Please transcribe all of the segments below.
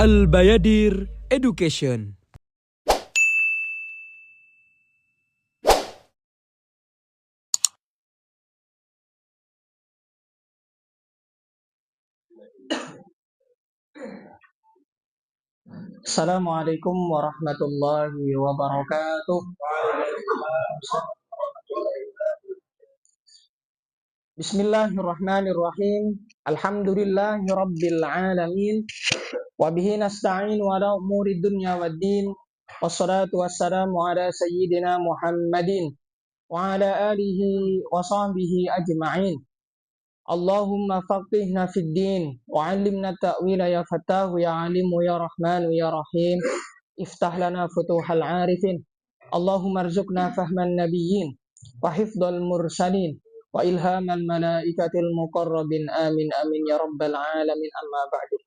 Al-Bayadir Education. Assalamualaikum warahmatullahi wabarakatuh. Bismillahirrahmanirrahim. Alhamdulillahi rabbil alamin. Wa bihi nasta'in ala umuri dunya waddin. Wassalatu wassalamu ala sayyidina Muhammadin wa ala alihi wa sahbihi ajma'in. Allahumma faqihna fid din wa 'allimna ta'wila ya Fattahu ya 'alimu ya Rahmanu ya Rahim. Iftah lana futuhal 'arifin. Allahumma arzuqna fahman nabiyyin wa hifdzal mursalin wa ilhamal malaikatil muqarrabin. Amin amin ya rabbal alamin. Amma ba'du.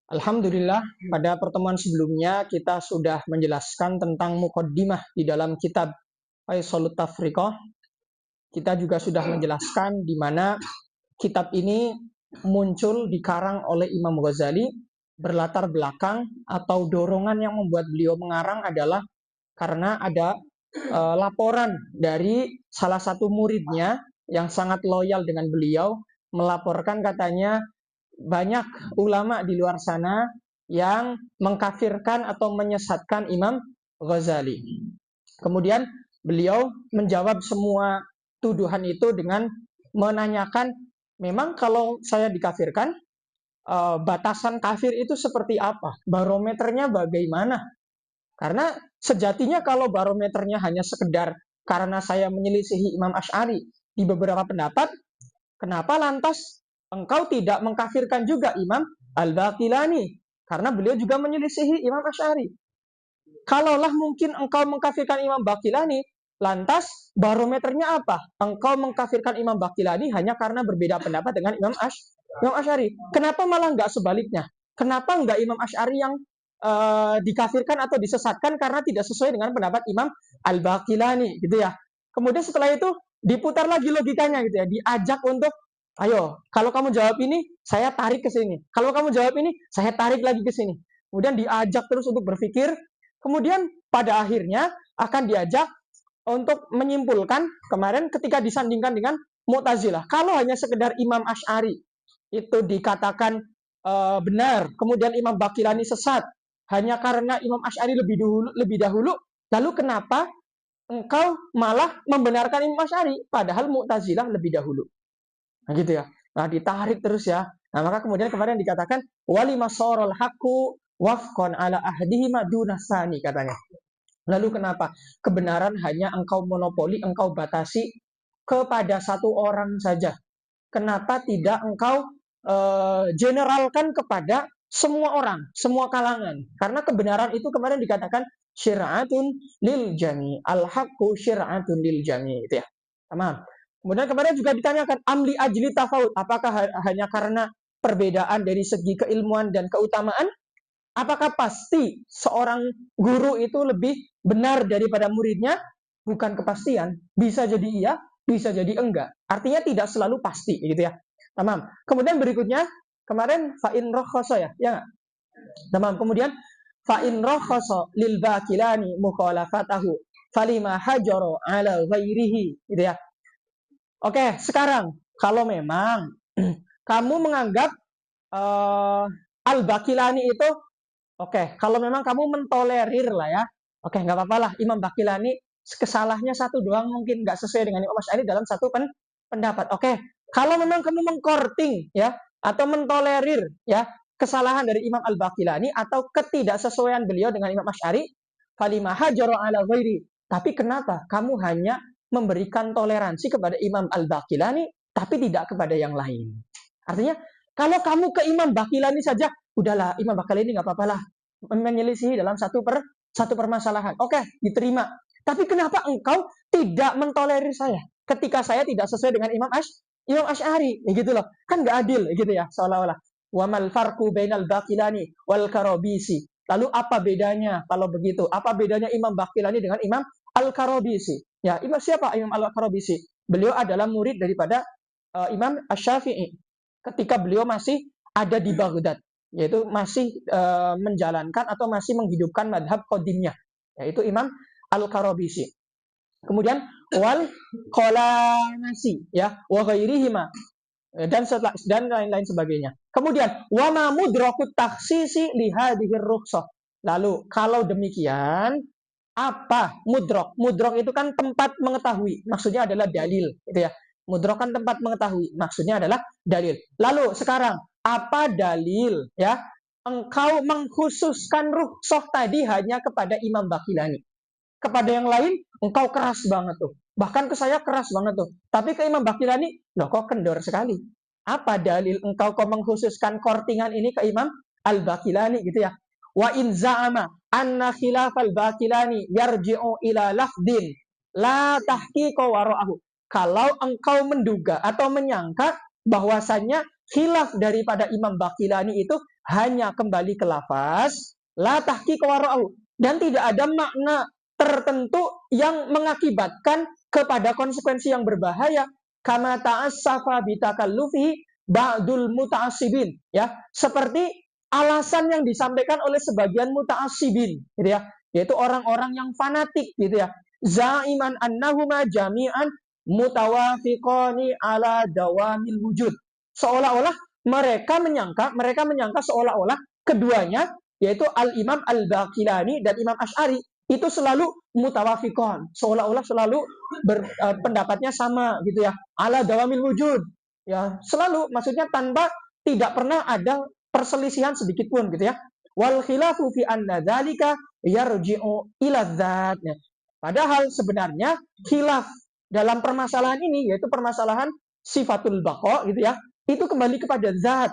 Alhamdulillah, pada pertemuan sebelumnya kita sudah menjelaskan tentang muqaddimah di dalam kitab Faisalut Tafriqah. Kita juga sudah menjelaskan di mana kitab ini muncul dikarang oleh Imam Ghazali. Berlatar belakang atau dorongan yang membuat beliau mengarang adalah karena ada laporan dari salah satu muridnya yang sangat loyal dengan beliau, melaporkan katanya banyak ulama di luar sana yang mengkafirkan atau menyesatkan Imam Ghazali. Kemudian beliau menjawab semua tuduhan itu dengan menanyakan, memang kalau saya dikafirkan, batasan kafir itu seperti apa? Barometernya bagaimana? Karena sejatinya kalau barometernya hanya sekedar karena saya menyelisihi Imam Asy'ari di beberapa pendapat, kenapa lantas engkau tidak mengkafirkan juga Imam Al-Baqilani? Karena beliau juga menyelisihi Imam Asy'ari. Kalaulah mungkin engkau mengkafirkan Imam Baqilani, lantas barometernya apa? Engkau mengkafirkan Imam Baqilani hanya karena berbeda pendapat dengan Imam Asy'ari. Kenapa malah nggak sebaliknya? Kenapa nggak Imam Asy'ari yang dikafirkan atau disesatkan karena tidak sesuai dengan pendapat Imam Al-Baqilani, gitu ya? Kemudian setelah itu diputar lagi logikanya, gitu ya, diajak untuk, ayo, kalau kamu jawab ini, saya tarik ke sini. Kalau kamu jawab ini, saya tarik lagi ke sini. Kemudian diajak terus untuk berpikir. Kemudian pada akhirnya akan diajak untuk menyimpulkan kemarin ketika disandingkan dengan Mu'tazilah. Kalau hanya sekedar Imam Asy'ari itu dikatakan benar, kemudian Imam Baqilani sesat, hanya karena Imam Asy'ari lebih dahulu, lalu kenapa engkau malah membenarkan Imam Asy'ari padahal Mu'tazilah lebih dahulu? Nah, gitu ya. Nah, ditarik terus ya. Nah, maka kemudian kemarin dikatakan walima sorol haqqu wafqan ala ahdihima dunasani, katanya. Lalu kenapa kebenaran hanya engkau monopoli, engkau batasi kepada satu orang saja? Kenapa tidak engkau generalkan kepada semua orang, semua kalangan? Karena kebenaran itu kemarin dikatakan syir'atun lil jami, al-haqqu syir'atun lil jami, itu ya. Tamam. Kemudian kemarin juga ditanyakan amli ajli tafawut, apakah hanya karena perbedaan dari segi keilmuan dan keutamaan? Apakah pasti seorang guru itu lebih benar daripada muridnya? Bukan kepastian. Bisa jadi iya, bisa jadi enggak. Artinya tidak selalu pasti, gitu ya. Tamam. Kemudian berikutnya, kemarin fa'in rokhasa ya, ya nggak? Tamam. Kemudian fa'in rokhasa lil baqilani mukhalafatahu falima hajaro ala ghairihi, gitu ya. Oke, sekarang kalau memang kamu menganggap Al-Baqilani itu oke, kalau memang kamu mentolerir lah ya, oke, nggak apa-apa lah. Imam Baqilani kesalahnya satu doang, mungkin nggak sesuai dengan Imam Asy'ari dalam satu pendapat. Oke, kalau memang kamu mengkorting ya atau mentolerir ya kesalahan dari Imam Al-Baqilani atau ketidaksesuaian beliau dengan Imam Asy'ari, falimah hajaru ala ghairi. Tapi kenapa kamu hanya memberikan toleransi kepada Imam Al-Baqilani tapi tidak kepada yang lain? Artinya, kalau kamu ke Imam Baqilani saja, udahlah, Imam Baqilani nggak apa-apa lah menyelisihi dalam satu permasalahan. Oke, diterima. Tapi kenapa engkau tidak mentolerir saya ketika saya tidak sesuai dengan Imam Asy'ari? Ya gitu loh. Kan nggak adil gitu ya, seolah-olah. Wa mal farqu bainal Baqilani wal Karabisi. Lalu apa bedanya kalau begitu? Apa bedanya Imam Baqilani dengan Imam Al-Karabisi? Ya, siapa Imam Al-Karabisi? Beliau adalah murid daripada Imam Asy-Syafi'i ketika beliau masih ada di Baghdad. yaitu masih menjalankan atau masih menghidupkan madhab qadimnya, yaitu Imam Al-Karabisi. Kemudian wal qalanasi, ya, wa ghairihima, dan lain-lain sebagainya. Kemudian wama mudrakut takhsisi li hadhir rukhsah. Lalu kalau demikian, apa mudrok? Mudrok itu kan tempat mengetahui, maksudnya adalah dalil, gitu ya. Mudrok kan tempat mengetahui, maksudnya adalah dalil. Lalu sekarang apa dalil, ya? Engkau mengkhususkan rukhsah tadi hanya kepada Imam Baqilani. Kepada yang lain engkau keras banget tuh. Bahkan ke saya keras banget tuh. Tapi ke Imam Baqilani, loh kok kendor sekali. Apa dalil engkau kok mengkhususkan kortingan ini ke Imam Al-Baqilani, gitu ya. Wa in za'ama anna khilafal Baqilani yarji'u ila lafdin la tahqiqa wara'ahu. Kalau engkau menduga atau menyangka bahwasannya khilaf daripada Imam Baqilani itu hanya kembali ke lafaz la tahqiqa wara'ahu, dan tidak ada makna tertentu yang mengakibatkan kepada konsekuensi yang berbahaya, kama ta'assafa bitakallufi ba'dul muta'assibin, ya, seperti alasan yang disampaikan oleh sebagian muta'assibin, gitu ya, yaitu orang-orang yang fanatik, gitu ya, zaiman annahuma jami'an mutawafiqani ala dawamil wujud, seolah-olah mereka menyangka seolah-olah keduanya, yaitu Al-Imam Al-Baqilani dan Imam Asy'ari, itu selalu mutawafikon, seolah-olah selalu pendapatnya sama, gitu ya, ala dawamil wujud, ya, selalu, maksudnya tanpa, tidak pernah ada perselisihan sedikit pun, gitu ya. Wal khilafu fi anna dzalika yarji'u ila dzat. Padahal sebenarnya khilaf dalam permasalahan ini, yaitu permasalahan sifatul baqa, gitu ya, itu kembali kepada zat,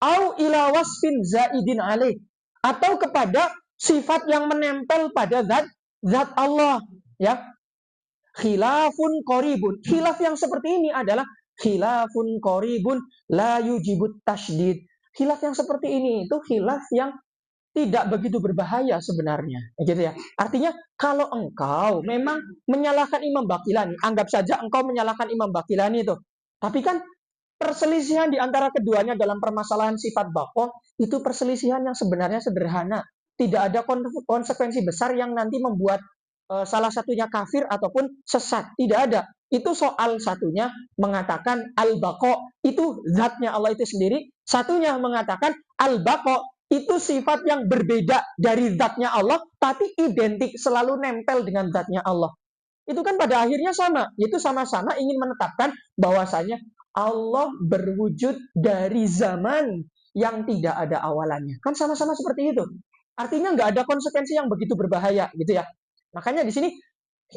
au ila wasfin zaidin alaih, atau kepada sifat yang menempel pada zat Allah, ya. Khilafun qaribun. Khilaf yang seperti ini adalah khilafun qaribun la yujibut tasydid. Khilaf yang seperti ini itu khilaf yang tidak begitu berbahaya sebenarnya, gitu ya. Artinya kalau engkau memang menyalahkan Imam Baqilani, anggap saja engkau menyalahkan Imam Baqilani itu. Tapi kan perselisihan di antara keduanya dalam permasalahan sifat baqa itu perselisihan yang sebenarnya sederhana. Tidak ada konsekuensi besar yang nanti membuat salah satunya kafir ataupun sesat. Tidak ada. Itu soal satunya mengatakan al-baqa itu zatnya Allah itu sendiri. Satunya mengatakan al-baqa itu sifat yang berbeda dari zatnya Allah, tapi identik, selalu nempel dengan zatnya Allah. Itu kan pada akhirnya sama. Itu sama-sama ingin menetapkan bahwasanya Allah berwujud dari zaman yang tidak ada awalannya. Kan sama-sama seperti itu. Artinya nggak ada konsekuensi yang begitu berbahaya, gitu ya. Makanya di sini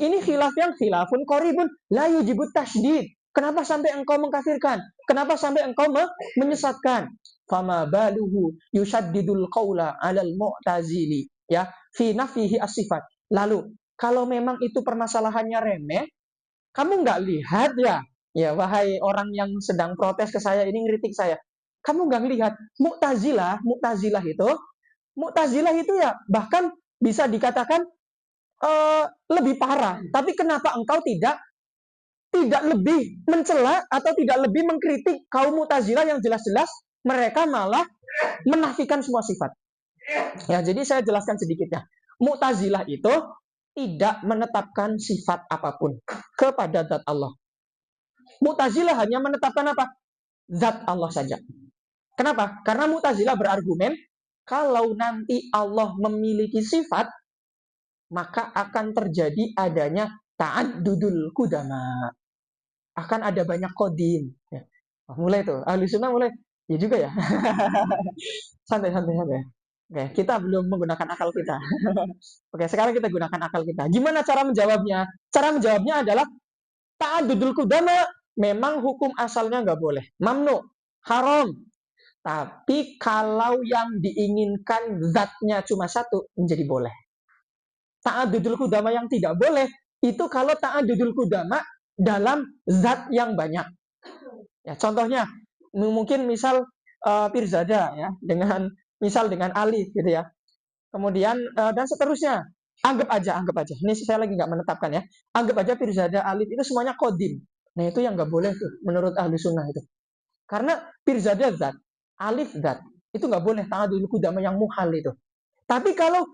ini khilaf yang khilafun qaribun la yujibut tasydid. Kenapa sampai engkau mengkafirkan? Kenapa sampai engkau menyesatkan? Fama baluhu yushaddidul qaula 'alal mu'tazili, ya, fi nafihi as-sifat. Lalu kalau memang itu permasalahannya remeh, kamu nggak lihat ya, ya wahai orang yang sedang protes ke saya ini, ngeritik saya, kamu nggak lihat Mu'tazilah itu ya bahkan bisa dikatakan lebih parah. Tapi kenapa engkau tidak lebih mencela atau tidak lebih mengkritik kaum Mu'tazilah yang jelas-jelas mereka malah menafikan semua sifat? Ya, jadi saya jelaskan sedikit ya. Mu'tazilah itu tidak menetapkan sifat apapun kepada zat Allah. Mu'tazilah hanya menetapkan apa? Zat Allah saja. Kenapa? Karena Mu'tazilah berargumen kalau nanti Allah memiliki sifat, maka akan terjadi adanya ta'addudul qudama. Akan ada banyak kodim. Ya. Mulai tuh, ahli sunnah mulai. Ya juga ya. Santai. Oke, kita belum menggunakan akal kita. Oke, sekarang kita gunakan akal kita. Gimana cara menjawabnya? Cara menjawabnya adalah ta'addudul qudama memang hukum asalnya nggak boleh. Mamnu, haram. Tapi kalau yang diinginkan zatnya cuma satu, menjadi boleh. Ta'addudul qudama yang tidak boleh, itu kalau ta'addudul qudama dalam zat yang banyak. Ya, contohnya, mungkin misal Pirzada ya, dengan alif gitu ya. Kemudian dan seterusnya. Anggap aja. Ini saya lagi nggak menetapkan ya. Anggap aja Pirzada, alif itu semuanya kodim. Nah itu yang nggak boleh tuh menurut ahli sunnah itu. Karena Pirzada zat, alif zat. Itu nggak boleh ta'adudul qudama yang muhal itu. Tapi kalau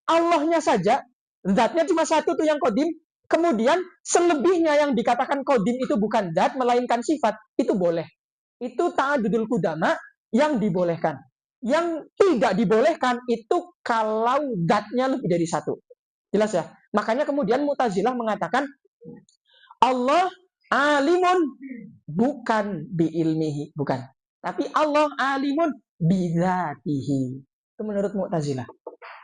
Allahnya saja, zatnya cuma satu tuh yang qadim, kemudian selebihnya yang dikatakan qadim itu bukan zat, melainkan sifat, itu boleh. Itu ta'adudul qudama yang dibolehkan. Yang tidak dibolehkan itu kalau zatnya lebih dari satu. Jelas ya? Makanya kemudian Mu'tazilah mengatakan Allah alimun bukan biilmihi, bukan. Tapi Allah alimun bidzatihi. Itu menurut Mu'tazilah.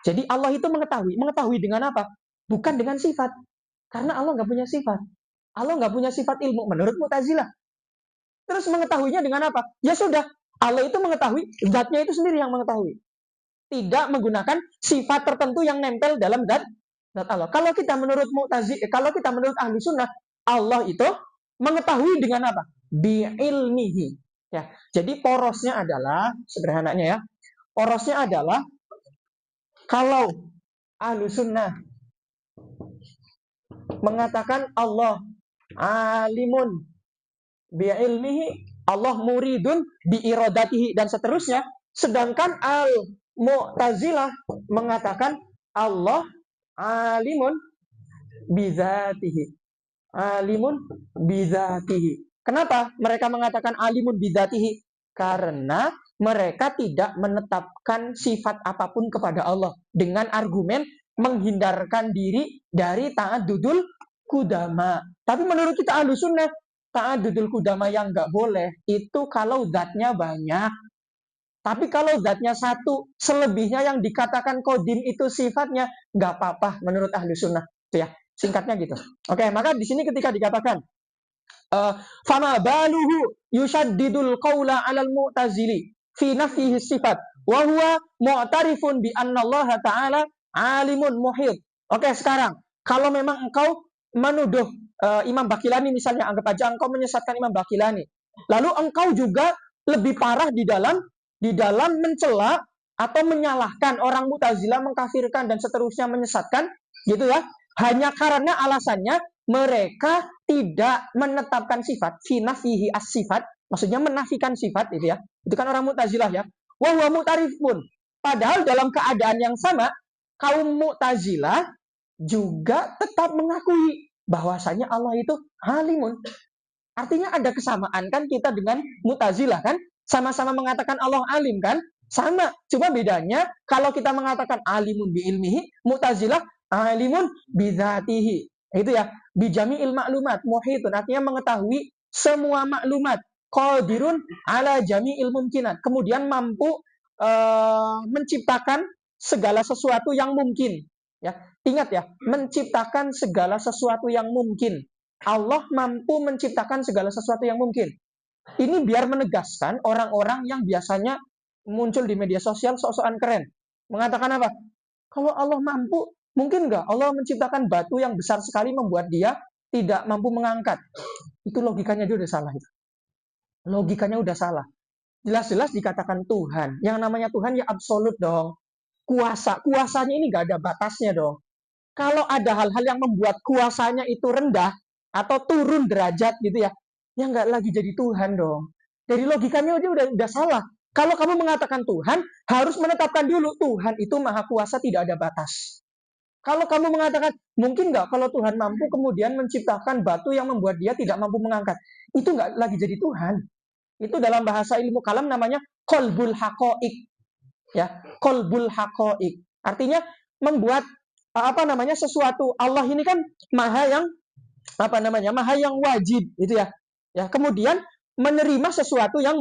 Jadi Allah itu mengetahui. Mengetahui dengan apa? Bukan dengan sifat. Karena Allah nggak punya sifat. Allah nggak punya sifat ilmu menurut Mu'tazilah. Terus mengetahuinya dengan apa? Ya sudah. Allah itu mengetahui, zatnya itu sendiri yang mengetahui. Tidak menggunakan sifat tertentu yang nempel dalam zat Allah. Kalau kita menurut kalau kita menurut ahli sunnah, Allah itu mengetahui dengan apa? Bi'ilmihi. Ya. Jadi porosnya adalah, sederhananya ya, porosnya adalah kalau ahli sunnah mengatakan Allah alimun bi'ilmihi, Allah muridun bi'irodatihi, dan seterusnya. Sedangkan al-Mu'tazilah mengatakan Allah alimun bidzatihi. Alimun bidzatihi. Kenapa mereka mengatakan alimun bidzatihi? Karena mereka tidak menetapkan sifat apapun kepada Allah dengan argumen menghindarkan diri dari ta'adudul qudama. Tapi menurut kita ahlu sunnah, ta'adudul qudama yang nggak boleh itu kalau zatnya banyak. Tapi kalau zatnya satu, selebihnya yang dikatakan qadim itu sifatnya nggak apa-apa menurut ahlu sunnah. Itu ya, singkatnya gitu. Oke, maka di sini ketika dikatakan fama baluhu yushaddidul qawla 'alal mu'tazili fi nafihi sifat wa huwa mu'tarifun bi anna Allah ta'ala alimun muhit. Oke, sekarang kalau memang engkau menuduh Imam Baqillani misalnya, anggap aja engkau menyesatkan Imam Baqillani, lalu engkau juga lebih parah di dalam mencela atau menyalahkan orang Mu'tazilah, mengkafirkan dan seterusnya, menyesatkan gitu ya, hanya karena alasannya mereka tidak menetapkan sifat, fi nafihi as-sifat, maksudnya menafikan sifat itu ya. Itu kan orang Mu'tazilah ya. Wa huwa mu'tarifun. Padahal dalam keadaan yang sama, kaum Mu'tazilah juga tetap mengakui bahwasanya Allah itu halimun. Artinya ada kesamaan kan kita dengan Mu'tazilah kan? Sama-sama mengatakan Allah alim kan? Sama. Cuma bedanya kalau kita mengatakan alimun bi ilmihi, Mu'tazilah alimun bidzatihi. Itu ya, bijami ilmaklumat, muhitun, artinya mengetahui semua maklumat, qadirun ala jami ilmumkinat, kemudian mampu menciptakan segala sesuatu yang mungkin. Ya, ingat ya, menciptakan segala sesuatu yang mungkin. Allah mampu menciptakan segala sesuatu yang mungkin. Ini biar menegaskan orang-orang yang biasanya muncul di media sosial sok-sokan keren. Mengatakan apa? Kalau Allah mampu, mungkin nggak Allah menciptakan batu yang besar sekali membuat dia tidak mampu mengangkat? Itu logikanya dia udah salah. Itu. Logikanya udah salah. Jelas-jelas dikatakan Tuhan. Yang namanya Tuhan ya absolut dong. Kuasanya ini nggak ada batasnya dong. Kalau ada hal-hal yang membuat kuasanya itu rendah atau turun derajat gitu ya nggak lagi jadi Tuhan dong. Dari logikanya dia udah salah. Kalau kamu mengatakan Tuhan, harus menetapkan dulu Tuhan itu maha kuasa, tidak ada batas. Kalau kamu mengatakan, mungkin nggak kalau Tuhan mampu kemudian menciptakan batu yang membuat dia tidak mampu mengangkat, itu nggak lagi jadi Tuhan. Itu dalam bahasa ilmu kalam namanya qalbul haqa'iq. Ya, qalbul haqa'iq. Artinya membuat sesuatu. Allah ini kan maha yang maha yang wajib gitu ya. Ya, kemudian menerima sesuatu yang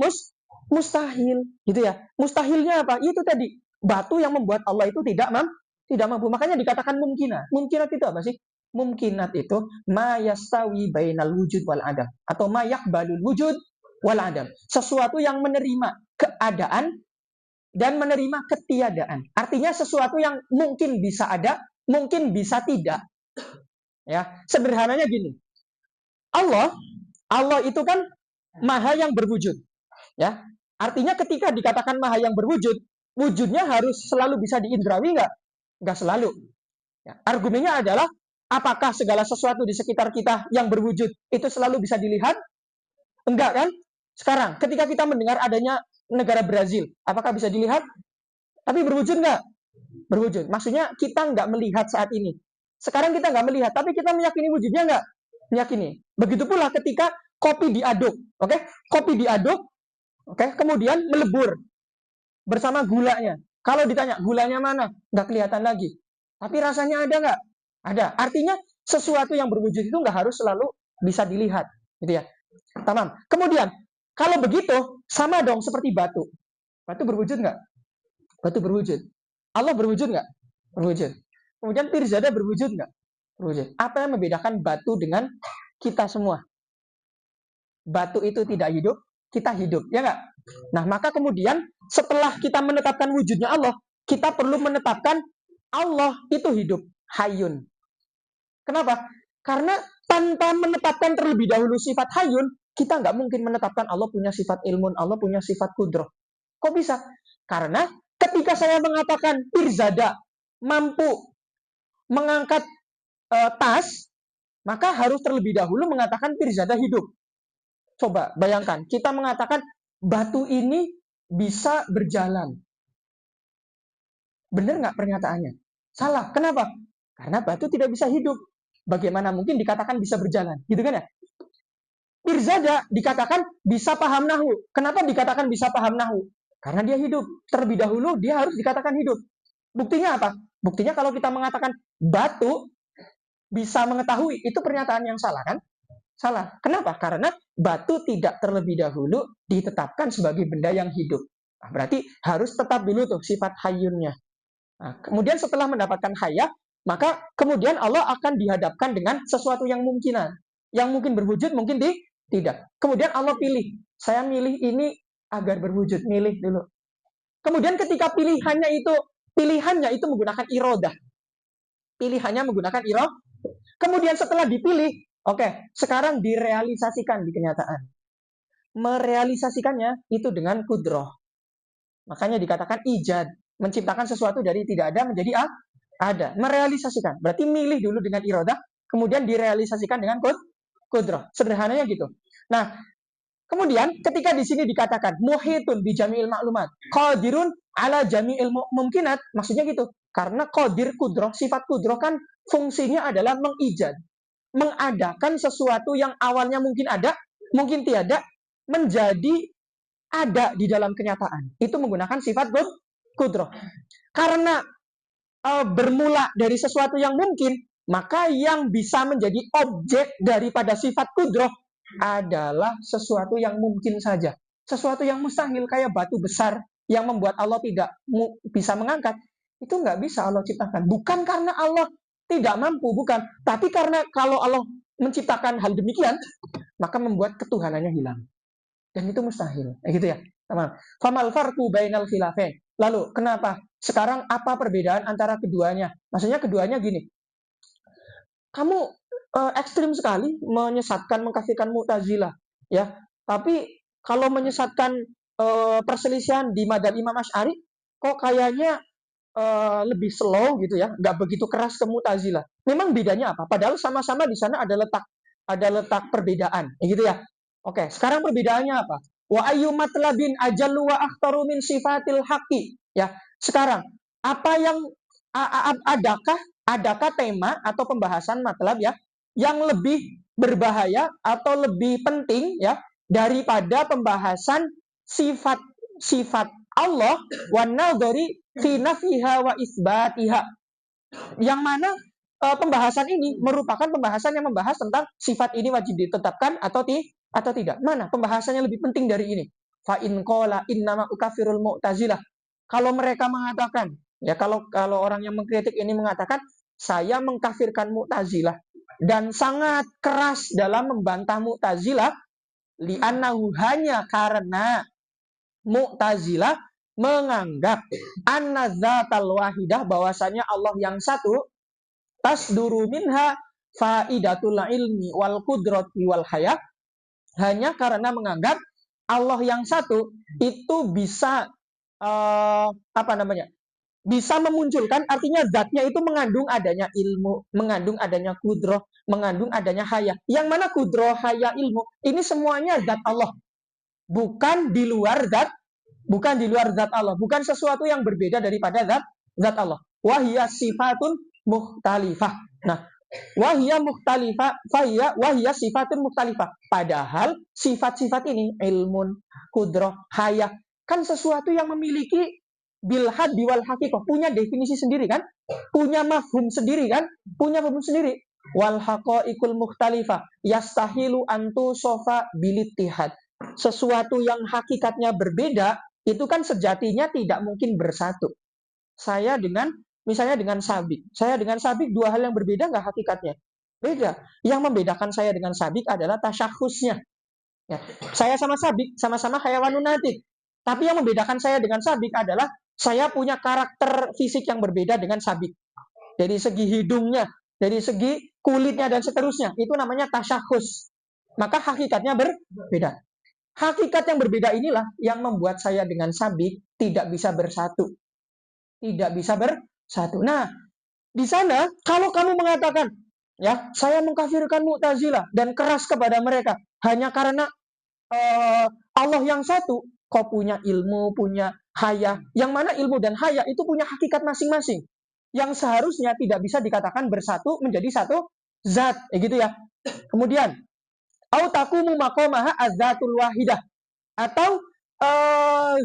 mustahil gitu ya. Mustahilnya apa? Itu tadi, batu yang membuat Allah itu tidak mampu. Makanya dikatakan mumkinat. Mumkinat itu apa sih? Mumkinat itu ma yastawi bainal wujud wal adam, atau ma yaqbalul wujud wal adam. Sesuatu yang menerima keadaan dan menerima ketiadaan. Artinya sesuatu yang mungkin bisa ada, mungkin bisa tidak. Ya, sederhananya gini. Allah itu kan maha yang berwujud. Ya. Artinya ketika dikatakan maha yang berwujud, wujudnya harus selalu bisa diindrawi nggak? Nggak selalu. Ya. Argumennya adalah, apakah segala sesuatu di sekitar kita yang berwujud itu selalu bisa dilihat? Enggak kan? Sekarang, ketika kita mendengar adanya negara Brazil. Apakah bisa dilihat? Tapi berwujud nggak? Berwujud. Maksudnya kita nggak melihat saat ini. Sekarang kita nggak melihat, tapi kita meyakini wujudnya nggak? Meyakini. Begitu pula ketika kopi diaduk, oke? Kopi diaduk, oke? Kemudian melebur bersama gulanya. Kalau ditanya gulanya mana, nggak kelihatan lagi. Tapi rasanya ada nggak? Ada. Artinya sesuatu yang berwujud itu nggak harus selalu bisa dilihat, gitu ya. Tamam. Kemudian kalau begitu sama dong seperti batu. Batu berwujud nggak? Batu berwujud. Allah berwujud nggak? Berwujud. Kemudian pirzada berwujud nggak? Berwujud. Apa yang membedakan batu dengan kita semua? Batu itu tidak hidup, kita hidup, ya nggak? Nah, maka kemudian setelah kita menetapkan wujudnya Allah, kita perlu menetapkan Allah itu hidup, hayyun. Kenapa? Karena tanpa menetapkan terlebih dahulu sifat hayyun, kita nggak mungkin menetapkan Allah punya sifat ilmun, Allah punya sifat kudroh. Kok bisa? Karena ketika saya mengatakan pirzada mampu mengangkat tas, maka harus terlebih dahulu mengatakan pirzada hidup. Coba bayangkan, kita mengatakan batu ini bisa berjalan. Benar nggak pernyataannya? Salah. Kenapa? Karena batu tidak bisa hidup. Bagaimana mungkin dikatakan bisa berjalan? Gitu kan ya? Pirzada dikatakan bisa paham nahu. Kenapa dikatakan bisa paham nahu? Karena dia hidup. Terlebih dahulu dia harus dikatakan hidup. Buktinya apa? Buktinya kalau kita mengatakan batu bisa mengetahui, itu pernyataan yang salah kan? Salah. Kenapa? Karena batu tidak terlebih dahulu ditetapkan sebagai benda yang hidup. Nah, berarti harus tetap dulu tuh sifat hayyunnya. Nah, kemudian setelah mendapatkan hayah, maka kemudian Allah akan dihadapkan dengan sesuatu yang mungkinan. Yang mungkin berwujud, mungkin tidak. Kemudian Allah pilih. Saya milih ini agar berwujud. Milih dulu. Kemudian ketika pilihannya itu menggunakan irodah. Pilihannya menggunakan irodah. Kemudian setelah dipilih, oke, sekarang direalisasikan di kenyataan. Merealisasikannya itu dengan kudroh. Makanya dikatakan ijad. Menciptakan sesuatu dari tidak ada menjadi ada. Merealisasikan. Berarti milih dulu dengan irodah, kemudian direalisasikan dengan kudroh. Sederhananya gitu. Nah, kemudian ketika di sini dikatakan muhitun bi jami'il maklumat, qadirun ala jami'il mumkinat, maksudnya gitu. Karena qadir kudroh, sifat kudroh kan fungsinya adalah mengijad. Mengadakan sesuatu yang awalnya mungkin ada, mungkin tiada, menjadi ada di dalam kenyataan. Itu menggunakan sifat kudroh. Karena bermula dari sesuatu yang mungkin, maka yang bisa menjadi objek daripada sifat kudroh adalah sesuatu yang mungkin saja. Sesuatu yang mustahil kayak batu besar yang membuat Allah tidak bisa mengangkat, itu nggak bisa Allah ciptakan. Bukan karena Allah tidak mampu, bukan. Tapi karena kalau Allah menciptakan hal demikian, maka membuat ketuhanannya hilang. Dan itu mustahil. Gitu ya, teman. Famal farqu bainal khilafain. Lalu, kenapa? Sekarang apa perbedaan antara keduanya? Maksudnya keduanya gini. Kamu ekstrim sekali menyesatkan, mengkafirkan Mu'tazilah, ya. Tapi kalau menyesatkan perselisihan di madzhab Imam Asy'ari, kok kayaknya lebih slow gitu ya, nggak begitu keras ke Mu'tazilah. Memang bedanya apa? Padahal sama-sama di sana ada letak perbedaan, gitu ya. Oke, sekarang perbedaannya apa? Wa ayyu matlabin ajallu wa akhtaru min sifatil haqqi. Ya, sekarang apa yang adakah tema atau pembahasan matlab ya yang lebih berbahaya atau lebih penting ya daripada pembahasan sifat Allah wa nadhari fi nafiha wa isbatiha. Yang mana pembahasan ini merupakan pembahasan yang membahas tentang sifat ini wajib ditetapkan atau tidak. Mana pembahasannya lebih penting dari ini? Fa in qala innama ukafirul mu'tazilah. Kalau mereka mengatakan, ya kalau orang yang mengkritik ini mengatakan saya mengkafirkan Mu'tazilah dan sangat keras dalam membantah Mu'tazilah li'annahu hanya karena Mu'tazilah menganggap anna dzatal wahidah bahwasanya Allah yang satu tasduru minha faidatul ilmi wal qudrati wal hayah, hanya karena menganggap Allah yang satu itu bisa bisa memunculkan, artinya zatnya itu mengandung adanya ilmu, mengandung adanya kudroh, mengandung adanya hayah. Yang mana kudroh, hayah, ilmu, ini semuanya zat Allah, bukan di luar bukan di luar zat Allah, bukan sesuatu yang berbeda daripada zat Allah. Wahia sifatun mukhtalifah. Nah, wahia mukhtalifah, wahia sifatun mukhtalifah. Padahal sifat-sifat ini ilmun, kudroh, hayah kan sesuatu yang memiliki bilhad wal hakikoh, punya definisi sendiri kan, punya mafhum sendiri kan, punya mafhum sendiri. Wal haqaiqul mukhtalifah yastahilu antu sofa bilittihad. Sesuatu yang hakikatnya berbeda itu kan sejatinya tidak mungkin bersatu. Saya dengan misalnya dengan sabik, saya dengan sabik dua hal yang berbeda nggak hakikatnya? Beda. Yang membedakan saya dengan sabik adalah tasyakhusnya. Ya. Saya sama sabik sama-sama hayawanun natik. Tapi yang membedakan saya dengan sabik adalah saya punya karakter fisik yang berbeda dengan sabik. Dari segi hidungnya, dari segi kulitnya dan seterusnya. Itu namanya tasyakhus. Maka hakikatnya berbeda. Hakikat yang berbeda inilah yang membuat saya dengan sabik tidak bisa bersatu. Tidak bisa bersatu. Nah, di sana kalau kamu mengatakan, ya, saya mengkafirkan Mu'tazilah dan keras kepada mereka hanya karena Allah yang satu, kau punya ilmu, punya hayah, yang mana ilmu dan hayah itu punya hakikat masing-masing, yang seharusnya tidak bisa dikatakan bersatu menjadi satu zat, gitu ya. Kemudian, au taqumu maqamaha az-zatul wahidah, atau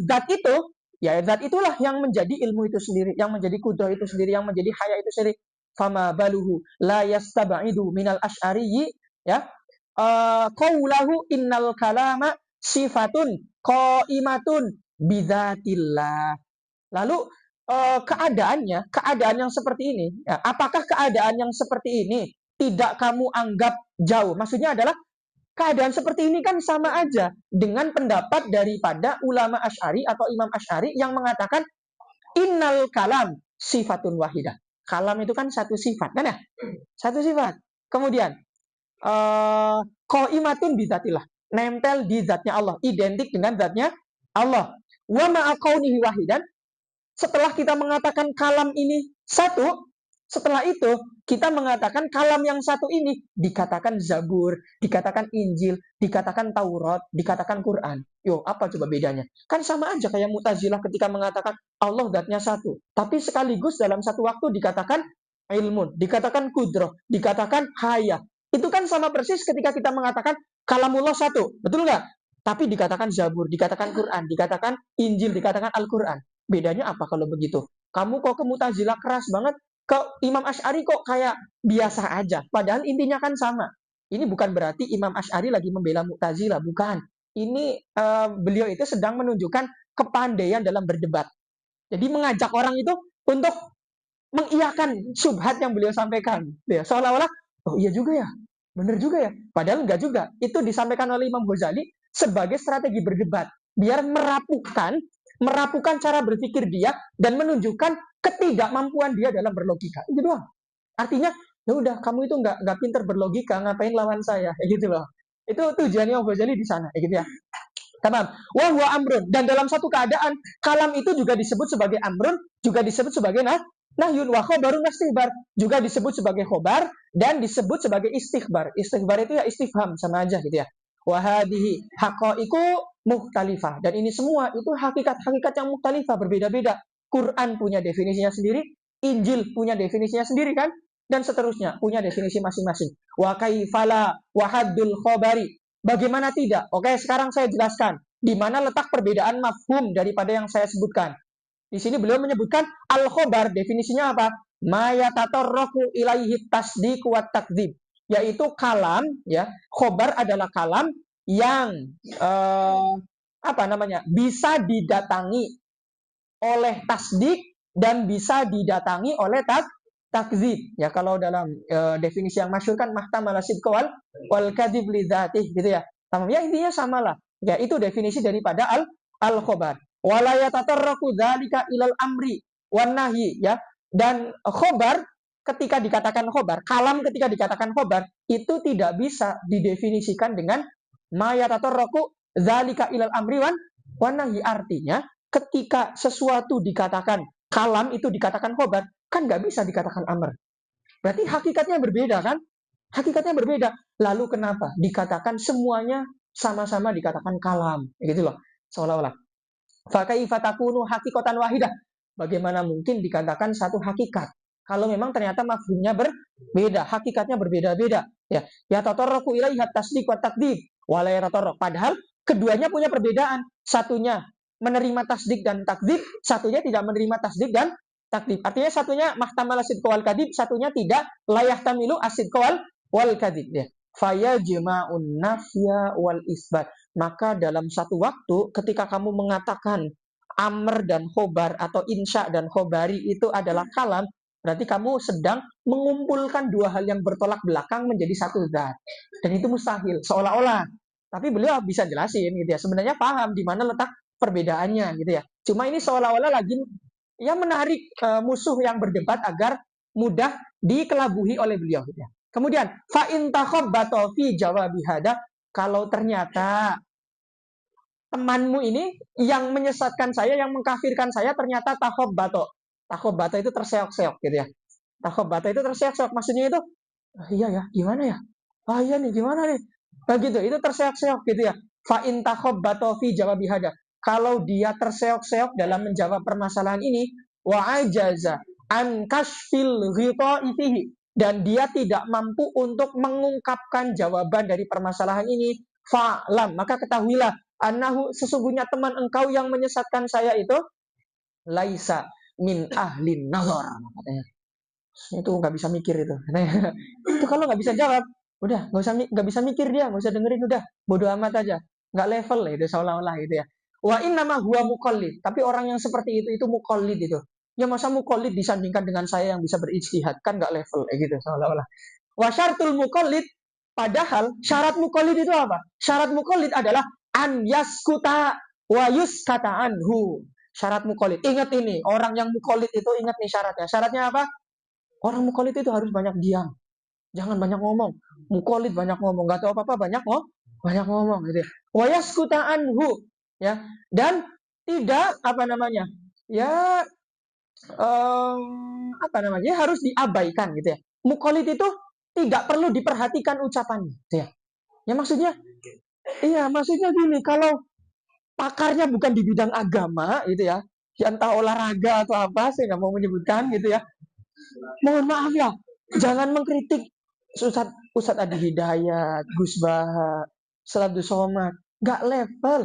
zat itu, ya zat itulah yang menjadi ilmu itu sendiri, yang menjadi kudrah itu sendiri, yang menjadi hayah itu sendiri. Fama baluhu la yastaba'idu minal asy'ariyyi, ya. Qaulahu innal kalama sifatun qaimatun bidzatillah. Lalu keadaan yang seperti ini, ya, apakah keadaan yang seperti ini tidak kamu anggap jauh? Maksudnya adalah keadaan seperti ini kan sama aja dengan pendapat daripada ulama Asy'ari atau Imam Asy'ari yang mengatakan innal kalam sifatun wahidah. Kalam itu kan satu sifat, kan ya? Satu sifat. Kemudian qaimatun bizatillah, nempel di zatnya Allah, identik dengan zatnya Allah. Wa ma'a kaunihi wahidan, setelah kita mengatakan kalam ini satu, setelah itu kita mengatakan kalam yang satu ini dikatakan Zabur, dikatakan Injil, dikatakan Taurat, dikatakan Quran. Yo, apa coba bedanya? Kan sama aja kayak Mu'tazilah ketika mengatakan Allah zatnya satu, tapi sekaligus dalam satu waktu dikatakan ilmun, dikatakan kudroh, dikatakan hayah. Itu kan sama persis ketika kita mengatakan kalamullah satu, betul nggak? Tapi dikatakan Zabur, dikatakan Quran, dikatakan Injil, dikatakan Al-Quran. Bedanya apa kalau begitu? Kamu kok ke Mu'tazilah keras banget, ke Imam Asy'ari kok kayak biasa aja. Padahal intinya kan sama. Ini bukan berarti Imam Asy'ari lagi membela Mu'tazilah, bukan. Ini beliau itu sedang menunjukkan kepandaian dalam berdebat. Jadi mengajak orang itu untuk mengiyakan subhat yang beliau sampaikan. Ya, seolah-olah, oh iya juga ya, benar juga ya. Padahal enggak juga. Itu disampaikan oleh Imam Ghazali sebagai strategi berdebat. Biar merapukan cara berpikir dia dan menunjukkan ketidakmampuan dia dalam berlogika. Itu doang. Artinya, ya udah kamu itu nggak pinter berlogika, ngapain lawan saya, gitu loh. Itu tujuannya Imam Ghazali di sana, gitu ya. Tamam. Wa huwa amrun, dan dalam satu keadaan kalam itu juga disebut sebagai amrun, juga disebut sebagai nahyun, wa khobarun istighbar, juga disebut sebagai khobar dan disebut sebagai istighbar. Istighbar itu ya istifham, sama aja gitu ya. Wa hadhihi haqaiqu mukhtalifah, dan ini semua itu hakikat-hakikat yang mukhtalifah, berbeda-beda. Quran punya definisinya sendiri, Injil punya definisinya sendiri kan, dan seterusnya punya definisi masing-masing. Wa kaifala wa haddul khobari, bagaimana tidak? Oke, sekarang saya jelaskan di mana letak perbedaan mafhum daripada yang saya sebutkan. Di sini beliau menyebutkan al-khobar, definisinya apa? Ma yatatarraku ilaihi tasdiq wa takdzib, yaitu kalam, ya. Khobar adalah kalam yang bisa didatangi oleh tasdik dan bisa didatangi oleh takdzib. Ya, kalau dalam definisi yang masyhur kan mahtamala sidqa wal kadzib li dzatih, gitu ya. Ya intinya samalah. Ya, itu definisi daripada al-khobar. Wala yatatarraku dzalika ilal amri wan nahyi, ya. Dan khobar ketika dikatakan khobar, kalam ketika dikatakan khobar itu tidak bisa didefinisikan dengan ma yatatarraku dzalika ilal amri wan nahyi. Artinya ketika sesuatu dikatakan kalam itu dikatakan khobar, kan nggak bisa dikatakan amr. Berarti hakikatnya berbeda kan? Hakikatnya berbeda. Lalu kenapa dikatakan semuanya sama-sama dikatakan kalam? Gitu loh, seolah-olah. Fa kaifa takunu haqiqatan wahidah? Bagaimana mungkin dikatakan satu hakikat kalau memang ternyata mafhumnya berbeda, hakikatnya berbeda-beda. Ya tatarraqu ilaihi tasdiq wa takdzib wa la yatatarraq. Padahal keduanya punya perbedaan. Satunya menerima tasdik dan takdzib, satunya tidak menerima tasdik dan takdzib. Artinya satunya mahtamal asid wal kadib, satunya tidak layah tamilu asid wal kadib. Ya. Fayajma'un nafya wal isbat. Maka dalam satu waktu ketika kamu mengatakan amr dan khobar atau insya dan khobari itu adalah kalam, berarti kamu sedang mengumpulkan dua hal yang bertolak belakang menjadi satu zat. Dan itu mustahil, seolah-olah. Tapi beliau bisa jelasin gitu ya. Sebenarnya paham di mana letak perbedaannya gitu ya. Cuma ini seolah-olah lagi ya menarik musuh yang berdebat agar mudah dikelabuhi oleh beliau gitu ya. Kemudian fa in takhabbato fi jawabi hada, kalau ternyata temanmu ini yang menyesatkan saya, yang mengkafirkan saya ternyata takhabbato. Takhabbato itu terseok-seok gitu ya. Takhabbato itu terseok-seok, maksudnya itu iya ya, gimana ya? Ah iya nih, gimana nih? Nah gitu, itu terseok-seok gitu ya. Fa in takhabbato fi jawabi hada. Kalau dia terseok-seok dalam menjawab permasalahan ini, wa ajaza an kashfil ghita'i fihi, dan dia tidak mampu untuk mengungkapkan jawaban dari permasalahan ini, fa'lam, maka ketahuilah annahu, sesungguhnya teman engkau yang menyesatkan saya itu laisa min ahlin nazar, katanya. Itu nggak bisa mikir itu. Itu kalau nggak bisa jawab, udah nggak bisa mikir dia, nggak usah dengerin, udah bodoh amat aja, nggak level lah itu seolah-olah gitu ya. Wa in nama huwa mukallid, tapi orang yang seperti itu mukallid itu. Ya masa mukallid disandingkan dengan saya yang bisa berijtihad, kan nggak level kayak gitu seolah-olah. Wa syartul mukallid, padahal syarat mukallid itu apa? Syarat mukallid adalah an yaskuta wa yuskata anhu. Syarat mukallid. Ingat ini, orang yang mukallid itu ingat nih syaratnya. Syaratnya apa? Orang mukallid itu harus banyak diam. Jangan banyak ngomong. Mukallid banyak ngomong, nggak tahu apa-apa, banyak ngomong gitu ya. Wa yaskuta anhu, ya. Dan tidak apa namanya? Ya apa namanya? Ya, harus diabaikan gitu ya. Mukallid itu tidak perlu diperhatikan ucapannya gitu ya. Ya maksudnya, iya maksudnya gini, kalau pakarnya bukan di bidang agama gitu ya, ya entah olahraga atau apa, saya nggak mau menyebutkan gitu ya. Mohon maaf ya, jangan mengkritik Ustadz Adi Hidayat, Gus Baha, Saladus Somad, nggak level.